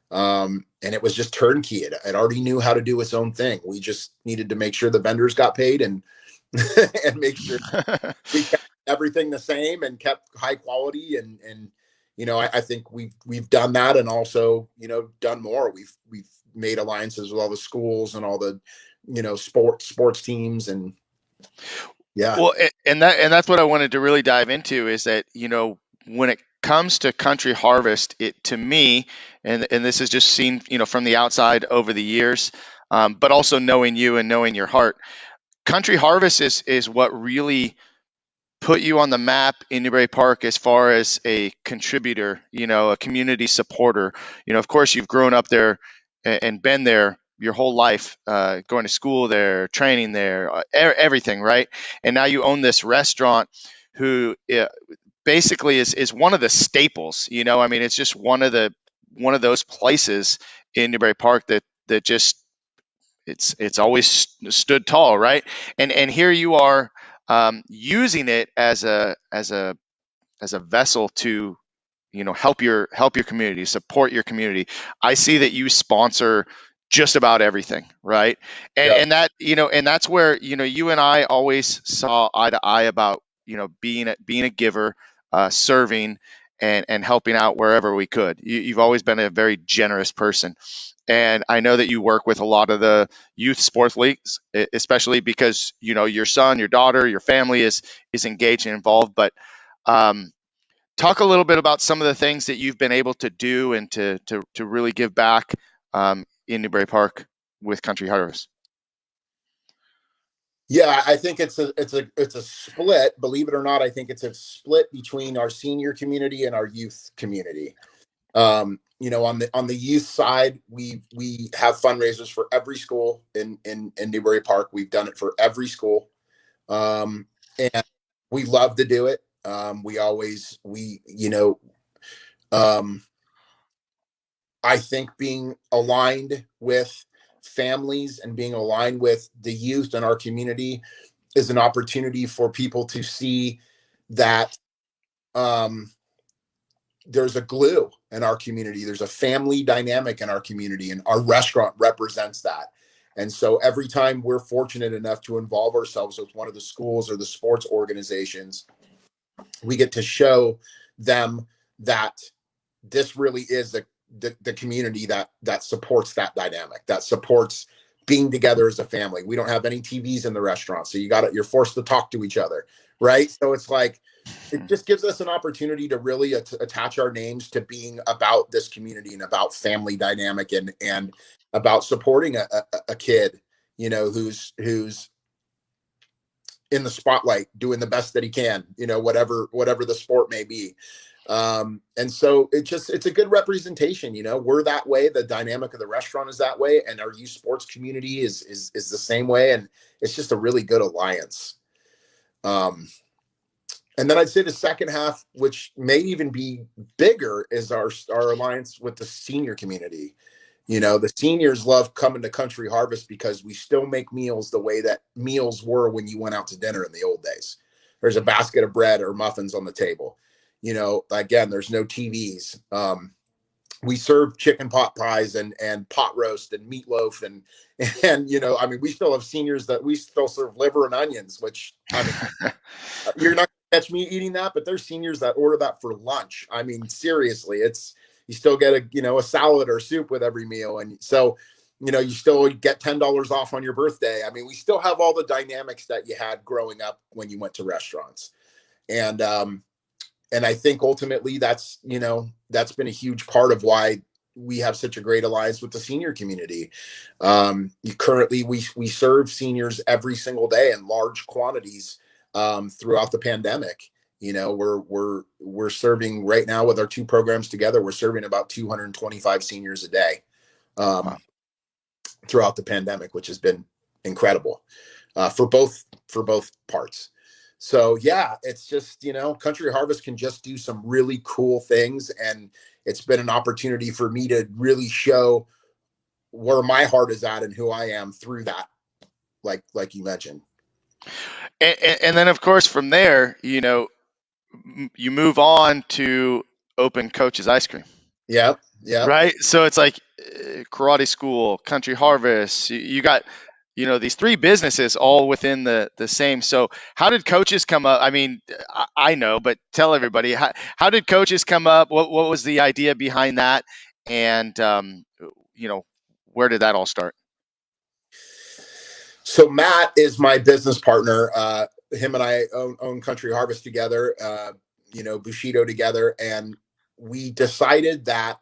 And it was just turnkey. It already knew how to do its own thing. We just needed to make sure the vendors got paid and and make sure we kept everything the same and kept high quality. And I think we've done that, and also done more. We've made alliances with all the schools and all the sports teams, and yeah. Well, and that's what I wanted to really dive into, is that, when it comes to Country Harvest, it, to me, and this is just seen, from the outside over the years, but also knowing you and knowing your heart, Country Harvest is what really put you on the map in Newbury Park as far as a contributor, a community supporter. Of course, you've grown up there and been there your whole life, going to school there, training there, everything, right? And now you own this restaurant, who basically is one of the staples. I mean, it's just one of those places in Newbury Park that just it's always stood tall, right? And here you are, using it as a vessel to help your community, support your community. I see that you sponsor just about everything, right? and Yeah. and that and that's where you and I always saw eye to eye about being a giver, serving and helping out wherever we could. You've always been a very generous person. And I know that you work with a lot of the youth sports leagues, especially because your son, your daughter, your family is engaged and involved. But um, talk a little bit about some of the things that you've been able to do and to really give back, in Newbury Park with Country Harvest. Yeah, I think it's a split. Believe it or not, I think it's a split between our senior community and our youth community. On the youth side, we have fundraisers for every school in Newbury Park. We've done it for every school, and we love to do it. Um, I think being aligned with families and being aligned with the youth in our community is an opportunity for people to see that um, there's a glue in our community. There's a family dynamic in our community, and our restaurant represents that. And so every time we're fortunate enough to involve ourselves with one of the schools or the sports organizations, we get to show them that this really is the community that supports that dynamic, that supports being together as a family. We don't have any TVs in the restaurant, so you're forced to talk to each other, right? So it's like, it just gives us an opportunity to really attach our names to being about this community and about family dynamic, and about supporting a kid, who's in the spotlight doing the best that he can, whatever the sport may be. And so it's a good representation. We're that way. The dynamic of the restaurant is that way, and our youth sports community is the same way. And it's just a really good alliance. And then I'd say the second half, which may even be bigger, is our alliance with the senior community. The seniors love coming to Country Harvest because we still make meals the way that meals were when you went out to dinner in the old days. There's a basket of bread or muffins on the table. Again, there's no TVs. We serve chicken pot pies and pot roast and meatloaf, and we still have seniors that we still serve liver and onions, which, you're not gonna catch me eating that, but there's seniors that order that for lunch. Seriously, you still get a salad or soup with every meal, and so you still get $10 off on your birthday. We still have all the dynamics that you had growing up when you went to restaurants, and I think ultimately that's, that's been a huge part of why we have such a great alliance with the senior community. Currently, we serve seniors every single day in large quantities throughout the pandemic. We're serving right now with our two programs together. We're serving about 225 seniors a day Wow. um, throughout the pandemic, which has been incredible for both parts. So yeah, it's just, Country Harvest can just do some really cool things, and it's been an opportunity for me to really show where my heart is at and who I am through that, like you mentioned. And then of course from there, you move on to open Coach's Ice Cream, Yep, yep. right? So it's like karate school, Country Harvest. You got, these three businesses all within the same. So how did Coaches come up? I mean, I know, but tell everybody, how did Coaches come up? What was the idea behind that? And you know, where did that all start? So Matt is my business partner. Him and I own Country Harvest together. Bushido together, and we decided that.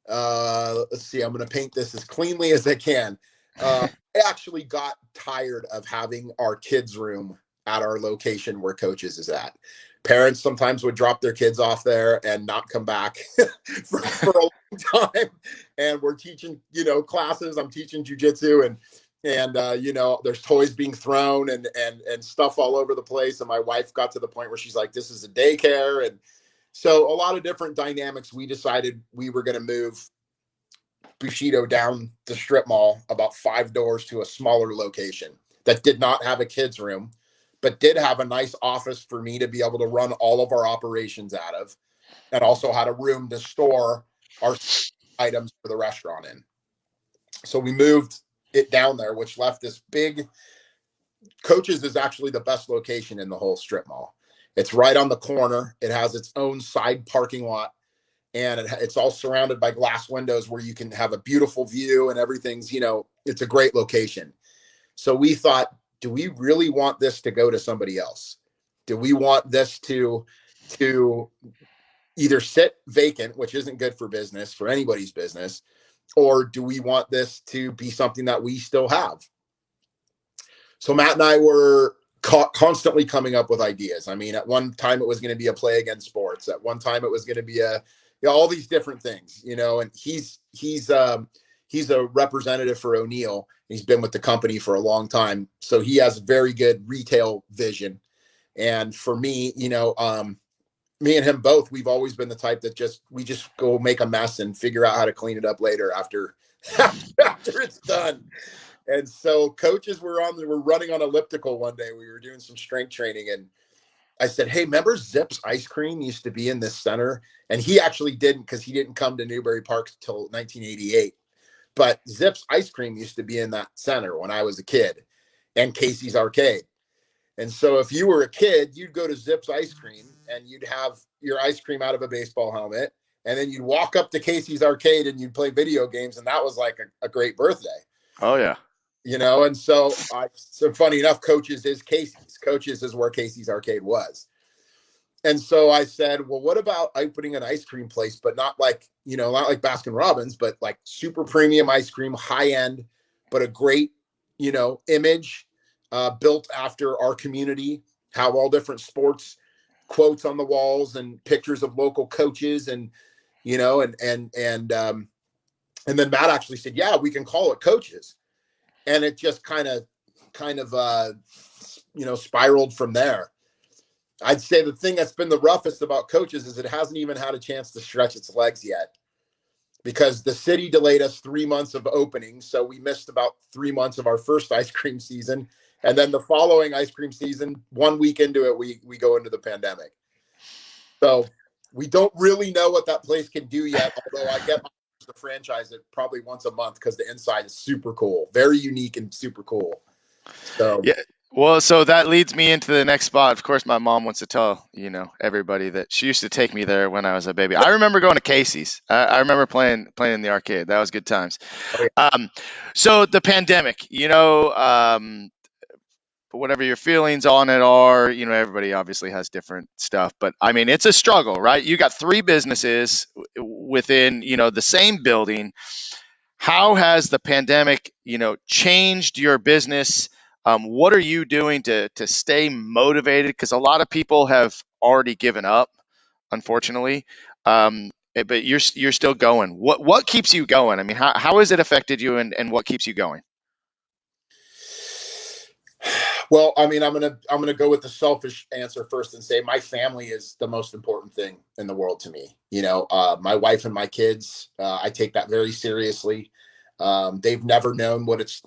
Let's see. I'm going to paint this as cleanly as I can. I actually got tired of having our kids' room at our location where Coaches is at. Parents sometimes would drop their kids off there and not come back for a long time. And we're teaching, classes. I'm teaching jujitsu, and there's toys being thrown and stuff all over the place. And my wife got to the point where she's like, "This is a daycare," and so a lot of different dynamics. We decided we were going to move Bushido down the strip mall about 5 doors to a smaller location that did not have a kids room, but did have a nice office for me to be able to run all of our operations out of, and also had a room to store our items for the restaurant in. So we moved it down there, which left this big. Coaches is actually the best location in the whole strip mall. It's right on the corner. It has its own side parking lot, and it's all surrounded by glass windows where you can have a beautiful view, and everything's, it's a great location. So we thought, do we really want this to go to somebody else? Do we want this to either sit vacant, which isn't good for business, for anybody's business, or do we want this to be something that we still have? So Matt and I were constantly coming up with ideas. I mean, at one time it was going to be a play against sports. At one time it was going to be all these different things, and he's a representative for O'Neill. He's been with the company for a long time, so he has very good retail vision. And for me, me and him both, we've always been the type that we just go make a mess and figure out how to clean it up later after after it's done. And so Coaches were running on elliptical one day. We were doing some strength training, and I said, "Hey, remember Zips Ice Cream used to be in this center?" And he actually didn't, because he didn't come to Newbury Park till 1988. But Zips Ice Cream used to be in that center when I was a kid, and Casey's Arcade. And so if you were a kid, you'd go to Zips Ice Cream and you'd have your ice cream out of a baseball helmet. And then you'd walk up to Casey's Arcade and you'd play video games. And that was like a great birthday. Oh yeah. And so funny enough, Coaches is Casey's. Coaches is where Casey's Arcade was. And so I said, well, what about opening an ice cream place, but not like Baskin Robbins, but like super premium ice cream, high end, but a great, image built after our community, have all different sports quotes on the walls and pictures of local coaches, and, and then Matt actually said, yeah, we can call it Coaches. And it just kind of spiraled from there. I'd say the thing that's been the roughest about Coaches is it hasn't even had a chance to stretch its legs yet, because the city delayed us 3 months of opening. So we missed about 3 months of our first ice cream season. And then the following ice cream season, 1 week into it, we go into the pandemic. So we don't really know what that place can do yet, although I get to franchise it probably once a month, because the inside is super cool, very unique and super cool. So Yeah. Well, so that leads me into the next spot. Of course, my mom wants to tell, everybody that she used to take me there when I was a baby. I remember going to Casey's. I remember playing in the arcade. That was good times. oh, yeah. So the pandemic, But whatever your feelings on it are, everybody obviously has different stuff. But I mean, it's a struggle, right? You got three businesses within, the same building. How has the pandemic, changed your business? What are you doing to stay motivated? Because a lot of people have already given up, unfortunately. But you're still going. What keeps you going? I mean, how has it affected you, and what keeps you going? Well, I mean, I'm gonna go with the selfish answer first and say my family is the most important thing in the world to me. My wife and my kids, I take that very seriously. They've never known what it's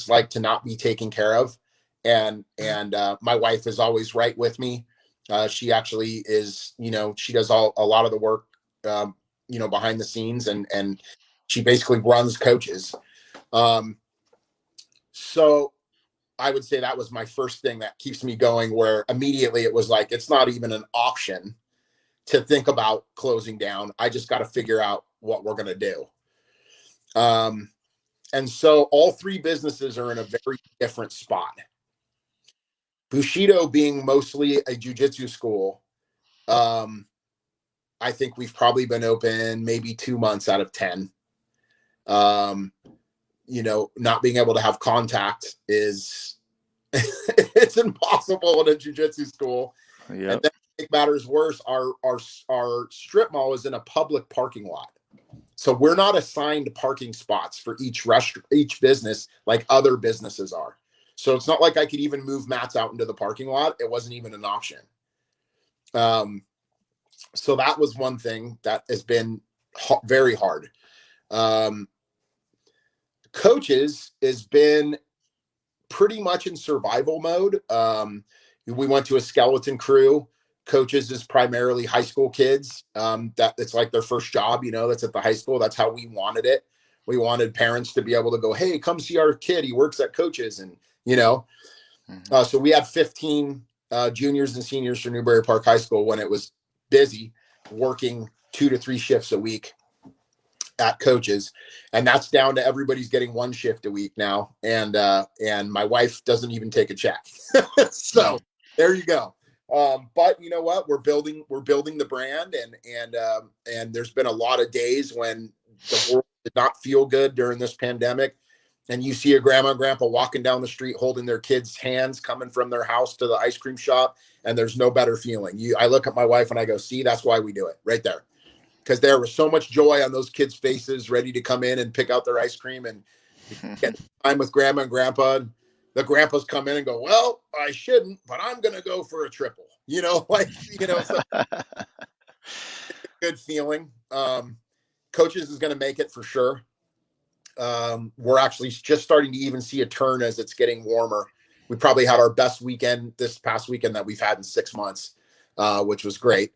like to not be taken care of, and my wife is always right with me. She actually is, she does a lot of the work, behind the scenes, and she basically runs coaches. Um, so I would say that was my first thing that keeps me going, where immediately it was like, it's not even an option to think about closing down. I just got to figure out what we're going to do. And so all three businesses are in a very different spot. Bushido being mostly a jujitsu school, I think we've probably been open maybe 2 months out of 10. Um, not being able to have contact is it's impossible in a jiu-jitsu school. And Yep. then to make matters worse, our strip mall is in a public parking lot. So we're not assigned parking spots for each business like other businesses are. So it's not like I could even move mats out into the parking lot. It wasn't even an option. So that was one thing that has been very hard. Um, Coaches has been pretty much in survival mode. We went to a skeleton crew. Coaches is primarily high school kids. That it's like their first job, that's at the high school. That's how we wanted it. We wanted parents to be able to go, hey, come see our kid. He works at Coaches. And, so we had 15 juniors and seniors for Newbury Park High School when it was busy, working 2 to 3 shifts a week at Coaches, and that's down to everybody's getting 1 shift a week now, and my wife doesn't even take a check. So there you go. But you know what, we're building the brand, and there's been a lot of days when the world did not feel good during this pandemic, and you see a grandma and grandpa walking down the street holding their kids' hands coming from their house to the ice cream shop, and there's no better feeling. I look at my wife and I go, see, that's why we do it right there. Because there was so much joy on those kids' faces, ready to come in and pick out their ice cream and get time with grandma and grandpa. And the grandpas come in and go, well, I shouldn't, but I'm going to go for a triple, so good feeling. Coaches is going to make it for sure. We're actually just starting to even see a turn as it's getting warmer. We probably had our best weekend this past weekend that we've had in 6 months, which was great.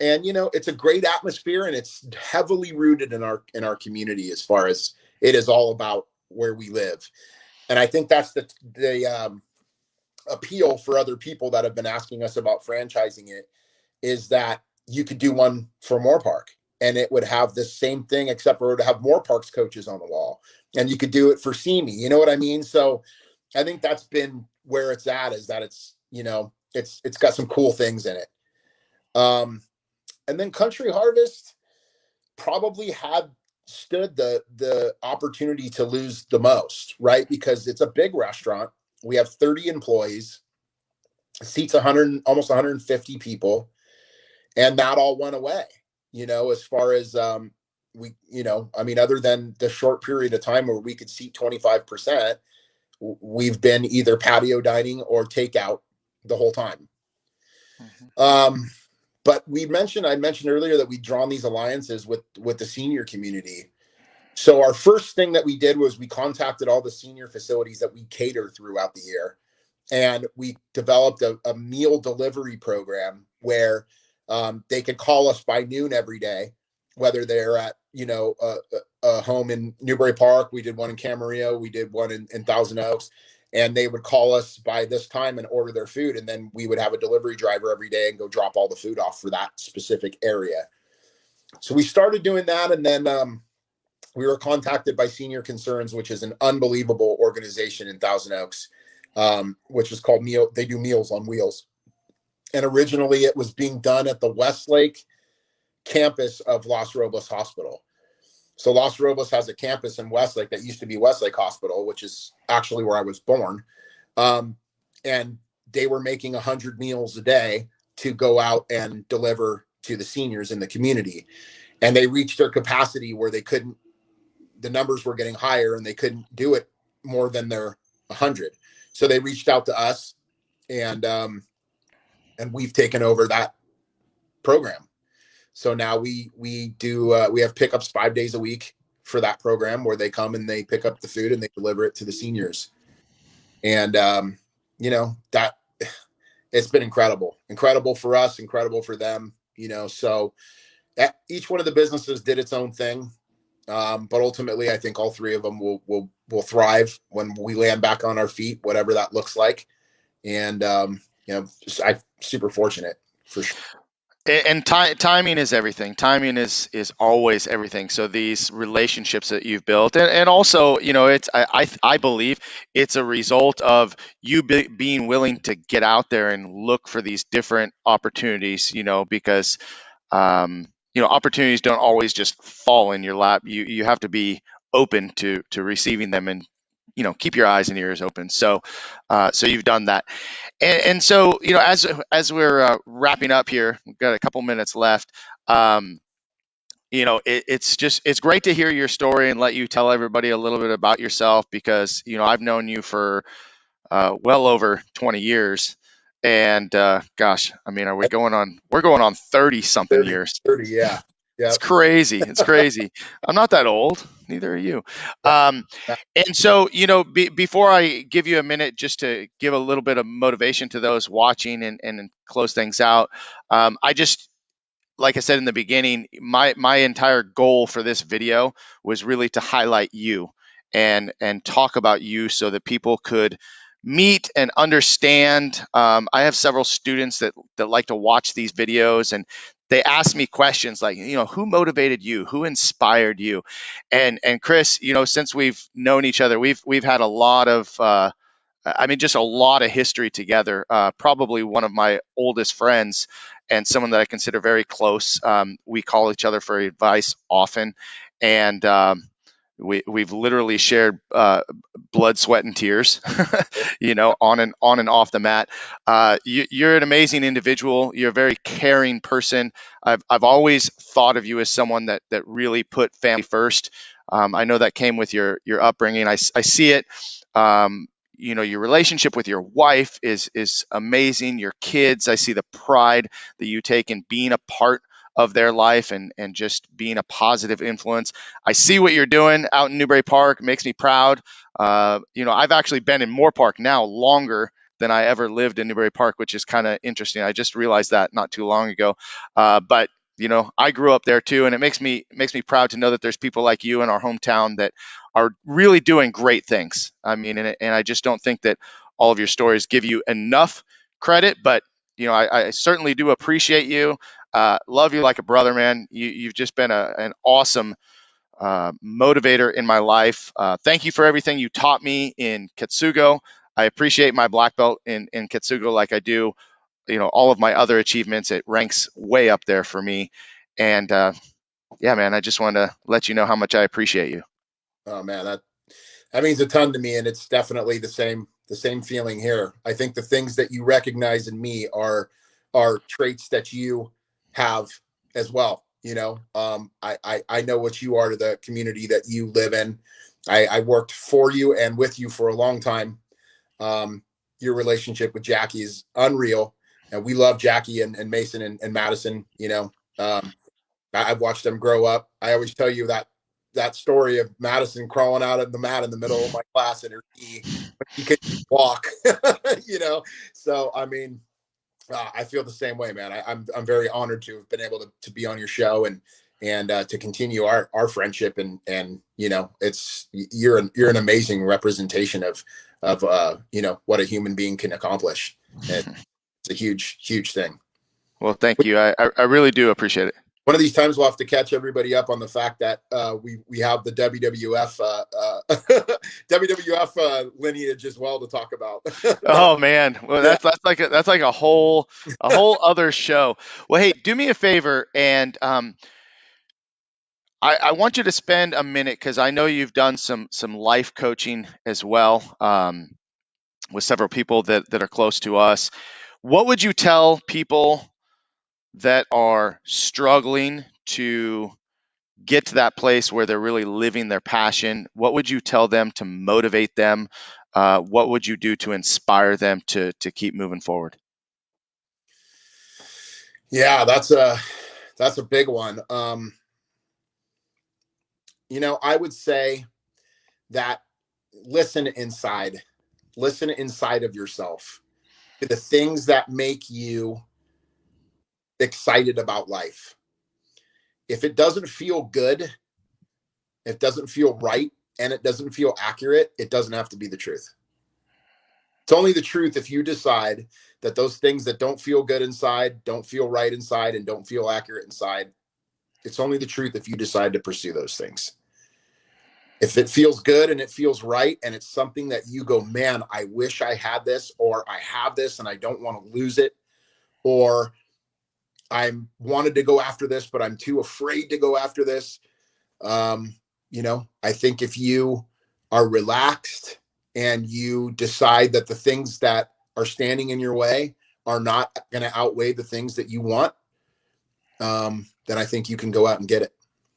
And it's a great atmosphere, and it's heavily rooted in our community as far as it is all about where we live. And I think that's the appeal for other people that have been asking us about franchising it, is that you could do one for Moorpark and it would have the same thing, except for it would have Moorpark's coaches on the wall, and you could do it for Simi. You know what I mean? So I think that's been where it's at, is that it's got some cool things in it. And then Country Harvest probably had stood the opportunity to lose the most, right? Because it's a big restaurant. We have 30 employees, seats 100, almost 150 people, and that all went away. As far as other than the short period of time where we could seat 25%, we've been either patio dining or takeout the whole time. But I mentioned earlier that we'd drawn these alliances with the senior community. So our first thing that we did was we contacted all the senior facilities that we cater throughout the year, and we developed a meal delivery program where they could call us by noon every day, whether they're at a home in Newbury Park. We did one in Camarillo. We did one in Thousand Oaks. And they would call us by this time and order their food. And then we would have a delivery driver every day and go drop all the food off for that specific area. So we started doing that. And then we were contacted by Senior Concerns, which is an unbelievable organization in Thousand Oaks. which is called Meal. They do Meals on Wheels. And originally it was being done at the Westlake campus of Los Robles Hospital. So Los Robles has a campus in Westlake that used to be Westlake Hospital, which is actually where I was born. Um, and they were making 100 meals a day to go out and deliver to the seniors in the community. And they reached their capacity where they couldn't, the numbers were getting higher and they couldn't do it more than their 100. So they reached out to us, and we've taken over that program. So now we do we have pickups 5 days a week for that program, where they come and they pick up the food and they deliver it to the seniors. And that it's been incredible for us, incredible for them. So each one of the businesses did its own thing, but ultimately, I think all three of them will thrive when we land back on our feet, whatever that looks like. And I'm super fortunate for sure. And timing is everything. Timing is always everything. So these relationships that you've built, and also, it's I believe it's a result of you being willing to get out there and look for these different opportunities. Because opportunities don't always just fall in your lap. You have to be open to receiving them, and keep your eyes and ears open. So you've done that. And so, as we're wrapping up here, we've got a couple minutes left. Um, it's great to hear your story and let you tell everybody a little bit about yourself, because I've known you for well over 20 years, and gosh, I mean, we're going on 30 something 30, years. 30, yeah. It's Yep. crazy. It's crazy. I'm not that old. Neither are you. Yeah. Um, and so, before I give you a minute just to give a little bit of motivation to those watching, and close things out, I just, like I said in the beginning, my entire goal for this video was really to highlight you, and talk about you, so that people could meet and understand. I have several students that like to watch these videos, and they ask me questions like, who motivated you, who inspired you, and Chris, since we've known each other, we've had a lot of just a lot of history together. Probably one of my oldest friends, and someone that I consider very close. We call each other for advice often, and we've literally shared blood, sweat, and tears, on and off the mat. You're an amazing individual. You're a very caring person. I've always thought of you as someone that really put family first. I know that came with your upbringing. I see it. Your relationship with your wife is amazing. Your kids, I see the pride that you take in being a part of their life, and just being a positive influence. I see what you're doing out in Newbury Park. It makes me proud. I've actually been in Moore Park now longer than I ever lived in Newbury Park, which is kind of interesting. I just realized that not too long ago. But I grew up there too, and it makes me proud to know that there's people like you in our hometown that are really doing great things. I mean, and I just don't think that all of your stories give you enough credit, but I certainly do appreciate you. Love you like a brother, man. You've just been an awesome motivator in my life. Thank you for everything you taught me in Ketsugo. I appreciate my black belt in Ketsugo like I do, all of my other achievements. It ranks way up there for me. And yeah, man, I just wanted to let you know how much I appreciate you. Oh man, that means a ton to me, and it's definitely the same feeling here. I think the things that you recognize in me are traits that you have as well. I know what you are to the community that you live in. I worked for you and with you for a long time. Your relationship with Jackie is unreal, and we love Jackie and Mason and Madison. I've watched them grow up. I always tell you that story of Madison crawling out of the mat in the middle of my class in her knee, but she could walk. you know. So I mean, I feel the same way, man. I'm very honored to have been able to be on your show, and to continue our friendship, and it's you're an amazing representation of what a human being can accomplish. It's a huge thing. Well, thank you. I really do appreciate it. One of these times we'll have to catch everybody up on the fact that we have the WWF WWF lineage as well to talk about. Oh man, well Yeah. that's like a whole other show. Well, hey, do me a favor, and I want you to spend a minute because I know you've done some life coaching as well, with several people that are close to us. What would you tell people that are struggling to get to that place where they're really living their passion? What would you tell them to motivate them? What would you do to inspire them to keep moving forward? Yeah, that's a big one. I would say that listen inside, listen inside of yourself to the things that make you excited about life. If it doesn't feel good, it doesn't feel right, and it doesn't feel accurate, it doesn't have to be the truth. It's only the truth if you decide that those things that don't feel good inside, don't feel right inside, and don't feel accurate inside, it's only the truth if you decide to pursue those things. If it feels good and it feels right and it's something that you go, man, I wish I had this, or I have this and I don't want to lose it, or I wanted to go after this, but I'm too afraid to go after this. I think if you are relaxed and you decide that the things that are standing in your way are not going to outweigh the things that you want, then I think you can go out and get it.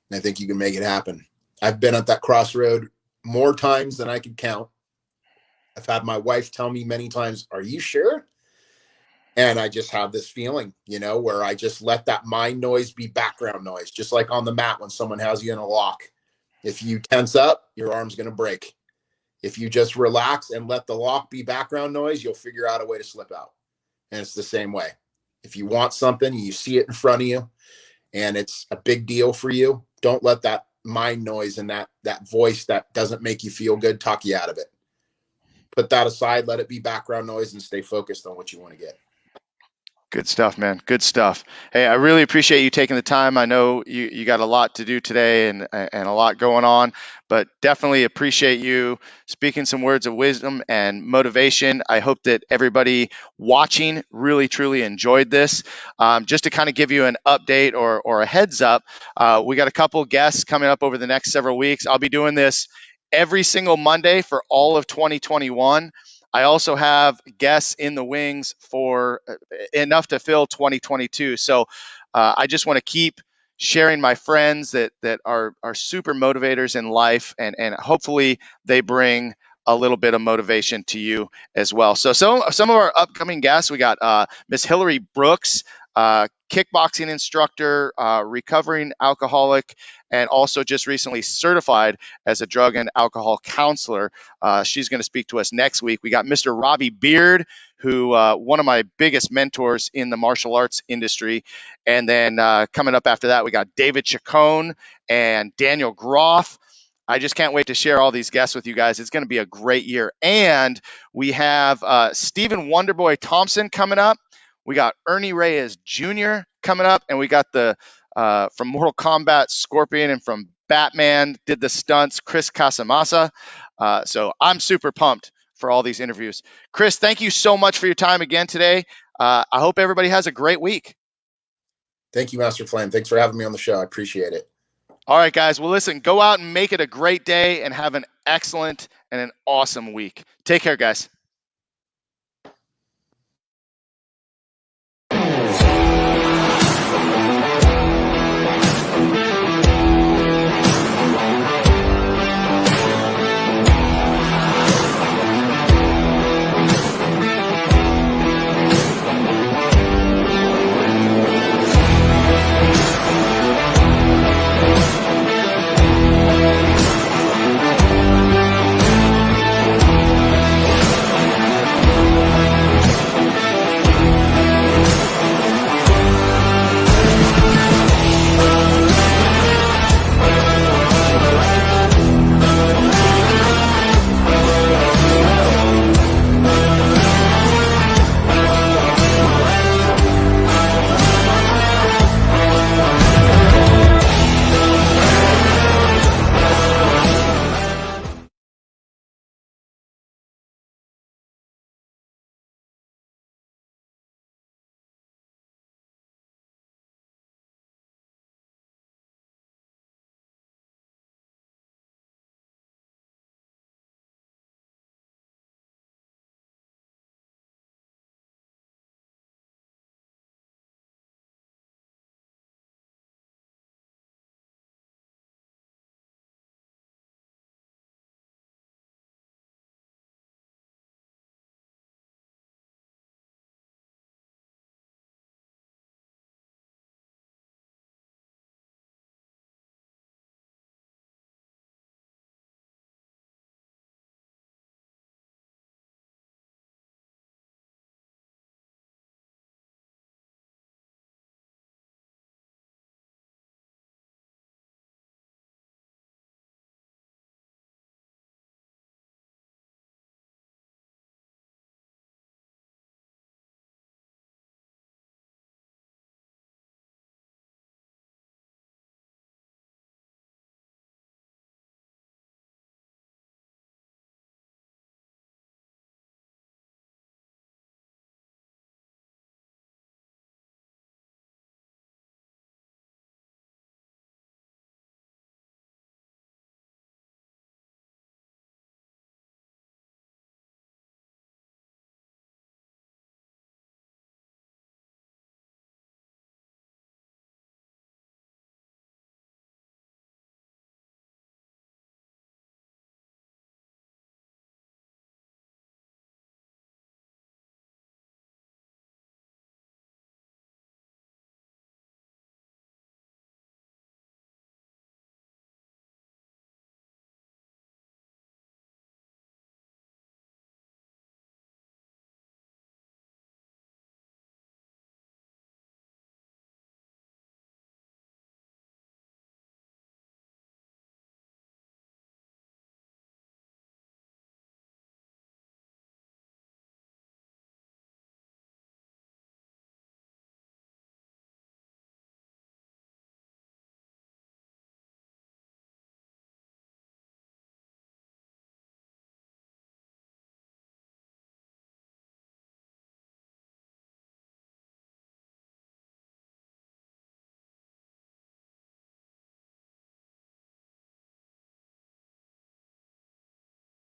And I think you can make it happen. I've been at that crossroad more times than I could count. I've had my wife tell me many times, "Are you sure?" And I just have this feeling, where I just let that mind noise be background noise, just like on the mat when someone has you in a lock. If you tense up, your arm's going to break. If you just relax and let the lock be background noise, you'll figure out a way to slip out. And it's the same way. If you want something, you see it in front of you, and it's a big deal for you, don't let that mind noise and that voice that doesn't make you feel good talk you out of it. Put that aside, let it be background noise, and stay focused on what you want to get. Good stuff, man. Good stuff. Hey, I really appreciate you taking the time. I know you got a lot to do today and a lot going on, but definitely appreciate you speaking some words of wisdom and motivation. I hope that everybody watching really, truly enjoyed this. Just to kind of give you an update or a heads up, we got a couple guests coming up over the next several weeks. I'll be doing this every single Monday for all of 2021. I also have guests in the wings for enough to fill 2022. So I just want to keep sharing my friends that are super motivators in life, and hopefully they bring a little bit of motivation to you as well. So some of our upcoming guests, we got Miss Hillary Brooks, kickboxing instructor, recovering alcoholic, and also just recently certified as a drug and alcohol counselor. She's going to speak to us next week. We got Mr. Robbie Beard, who one of my biggest mentors in the martial arts industry. And then coming up after that, we got David Chacon and Daniel Groff. I just can't wait to share all these guests with you guys. It's going to be a great year. And we have Stephen Wonderboy Thompson coming up. We got Ernie Reyes Jr. coming up, and we got the from Mortal Kombat Scorpion, and from Batman did the stunts Chris Casamassa. So I'm super pumped for all these interviews. Chris, thank you so much for your time again today. I hope everybody has a great week. Thank you, Master Flame. Thanks for having me on the show. I appreciate it. All right, guys. Well, listen, go out and make it a great day and have an excellent and an awesome week. Take care, guys.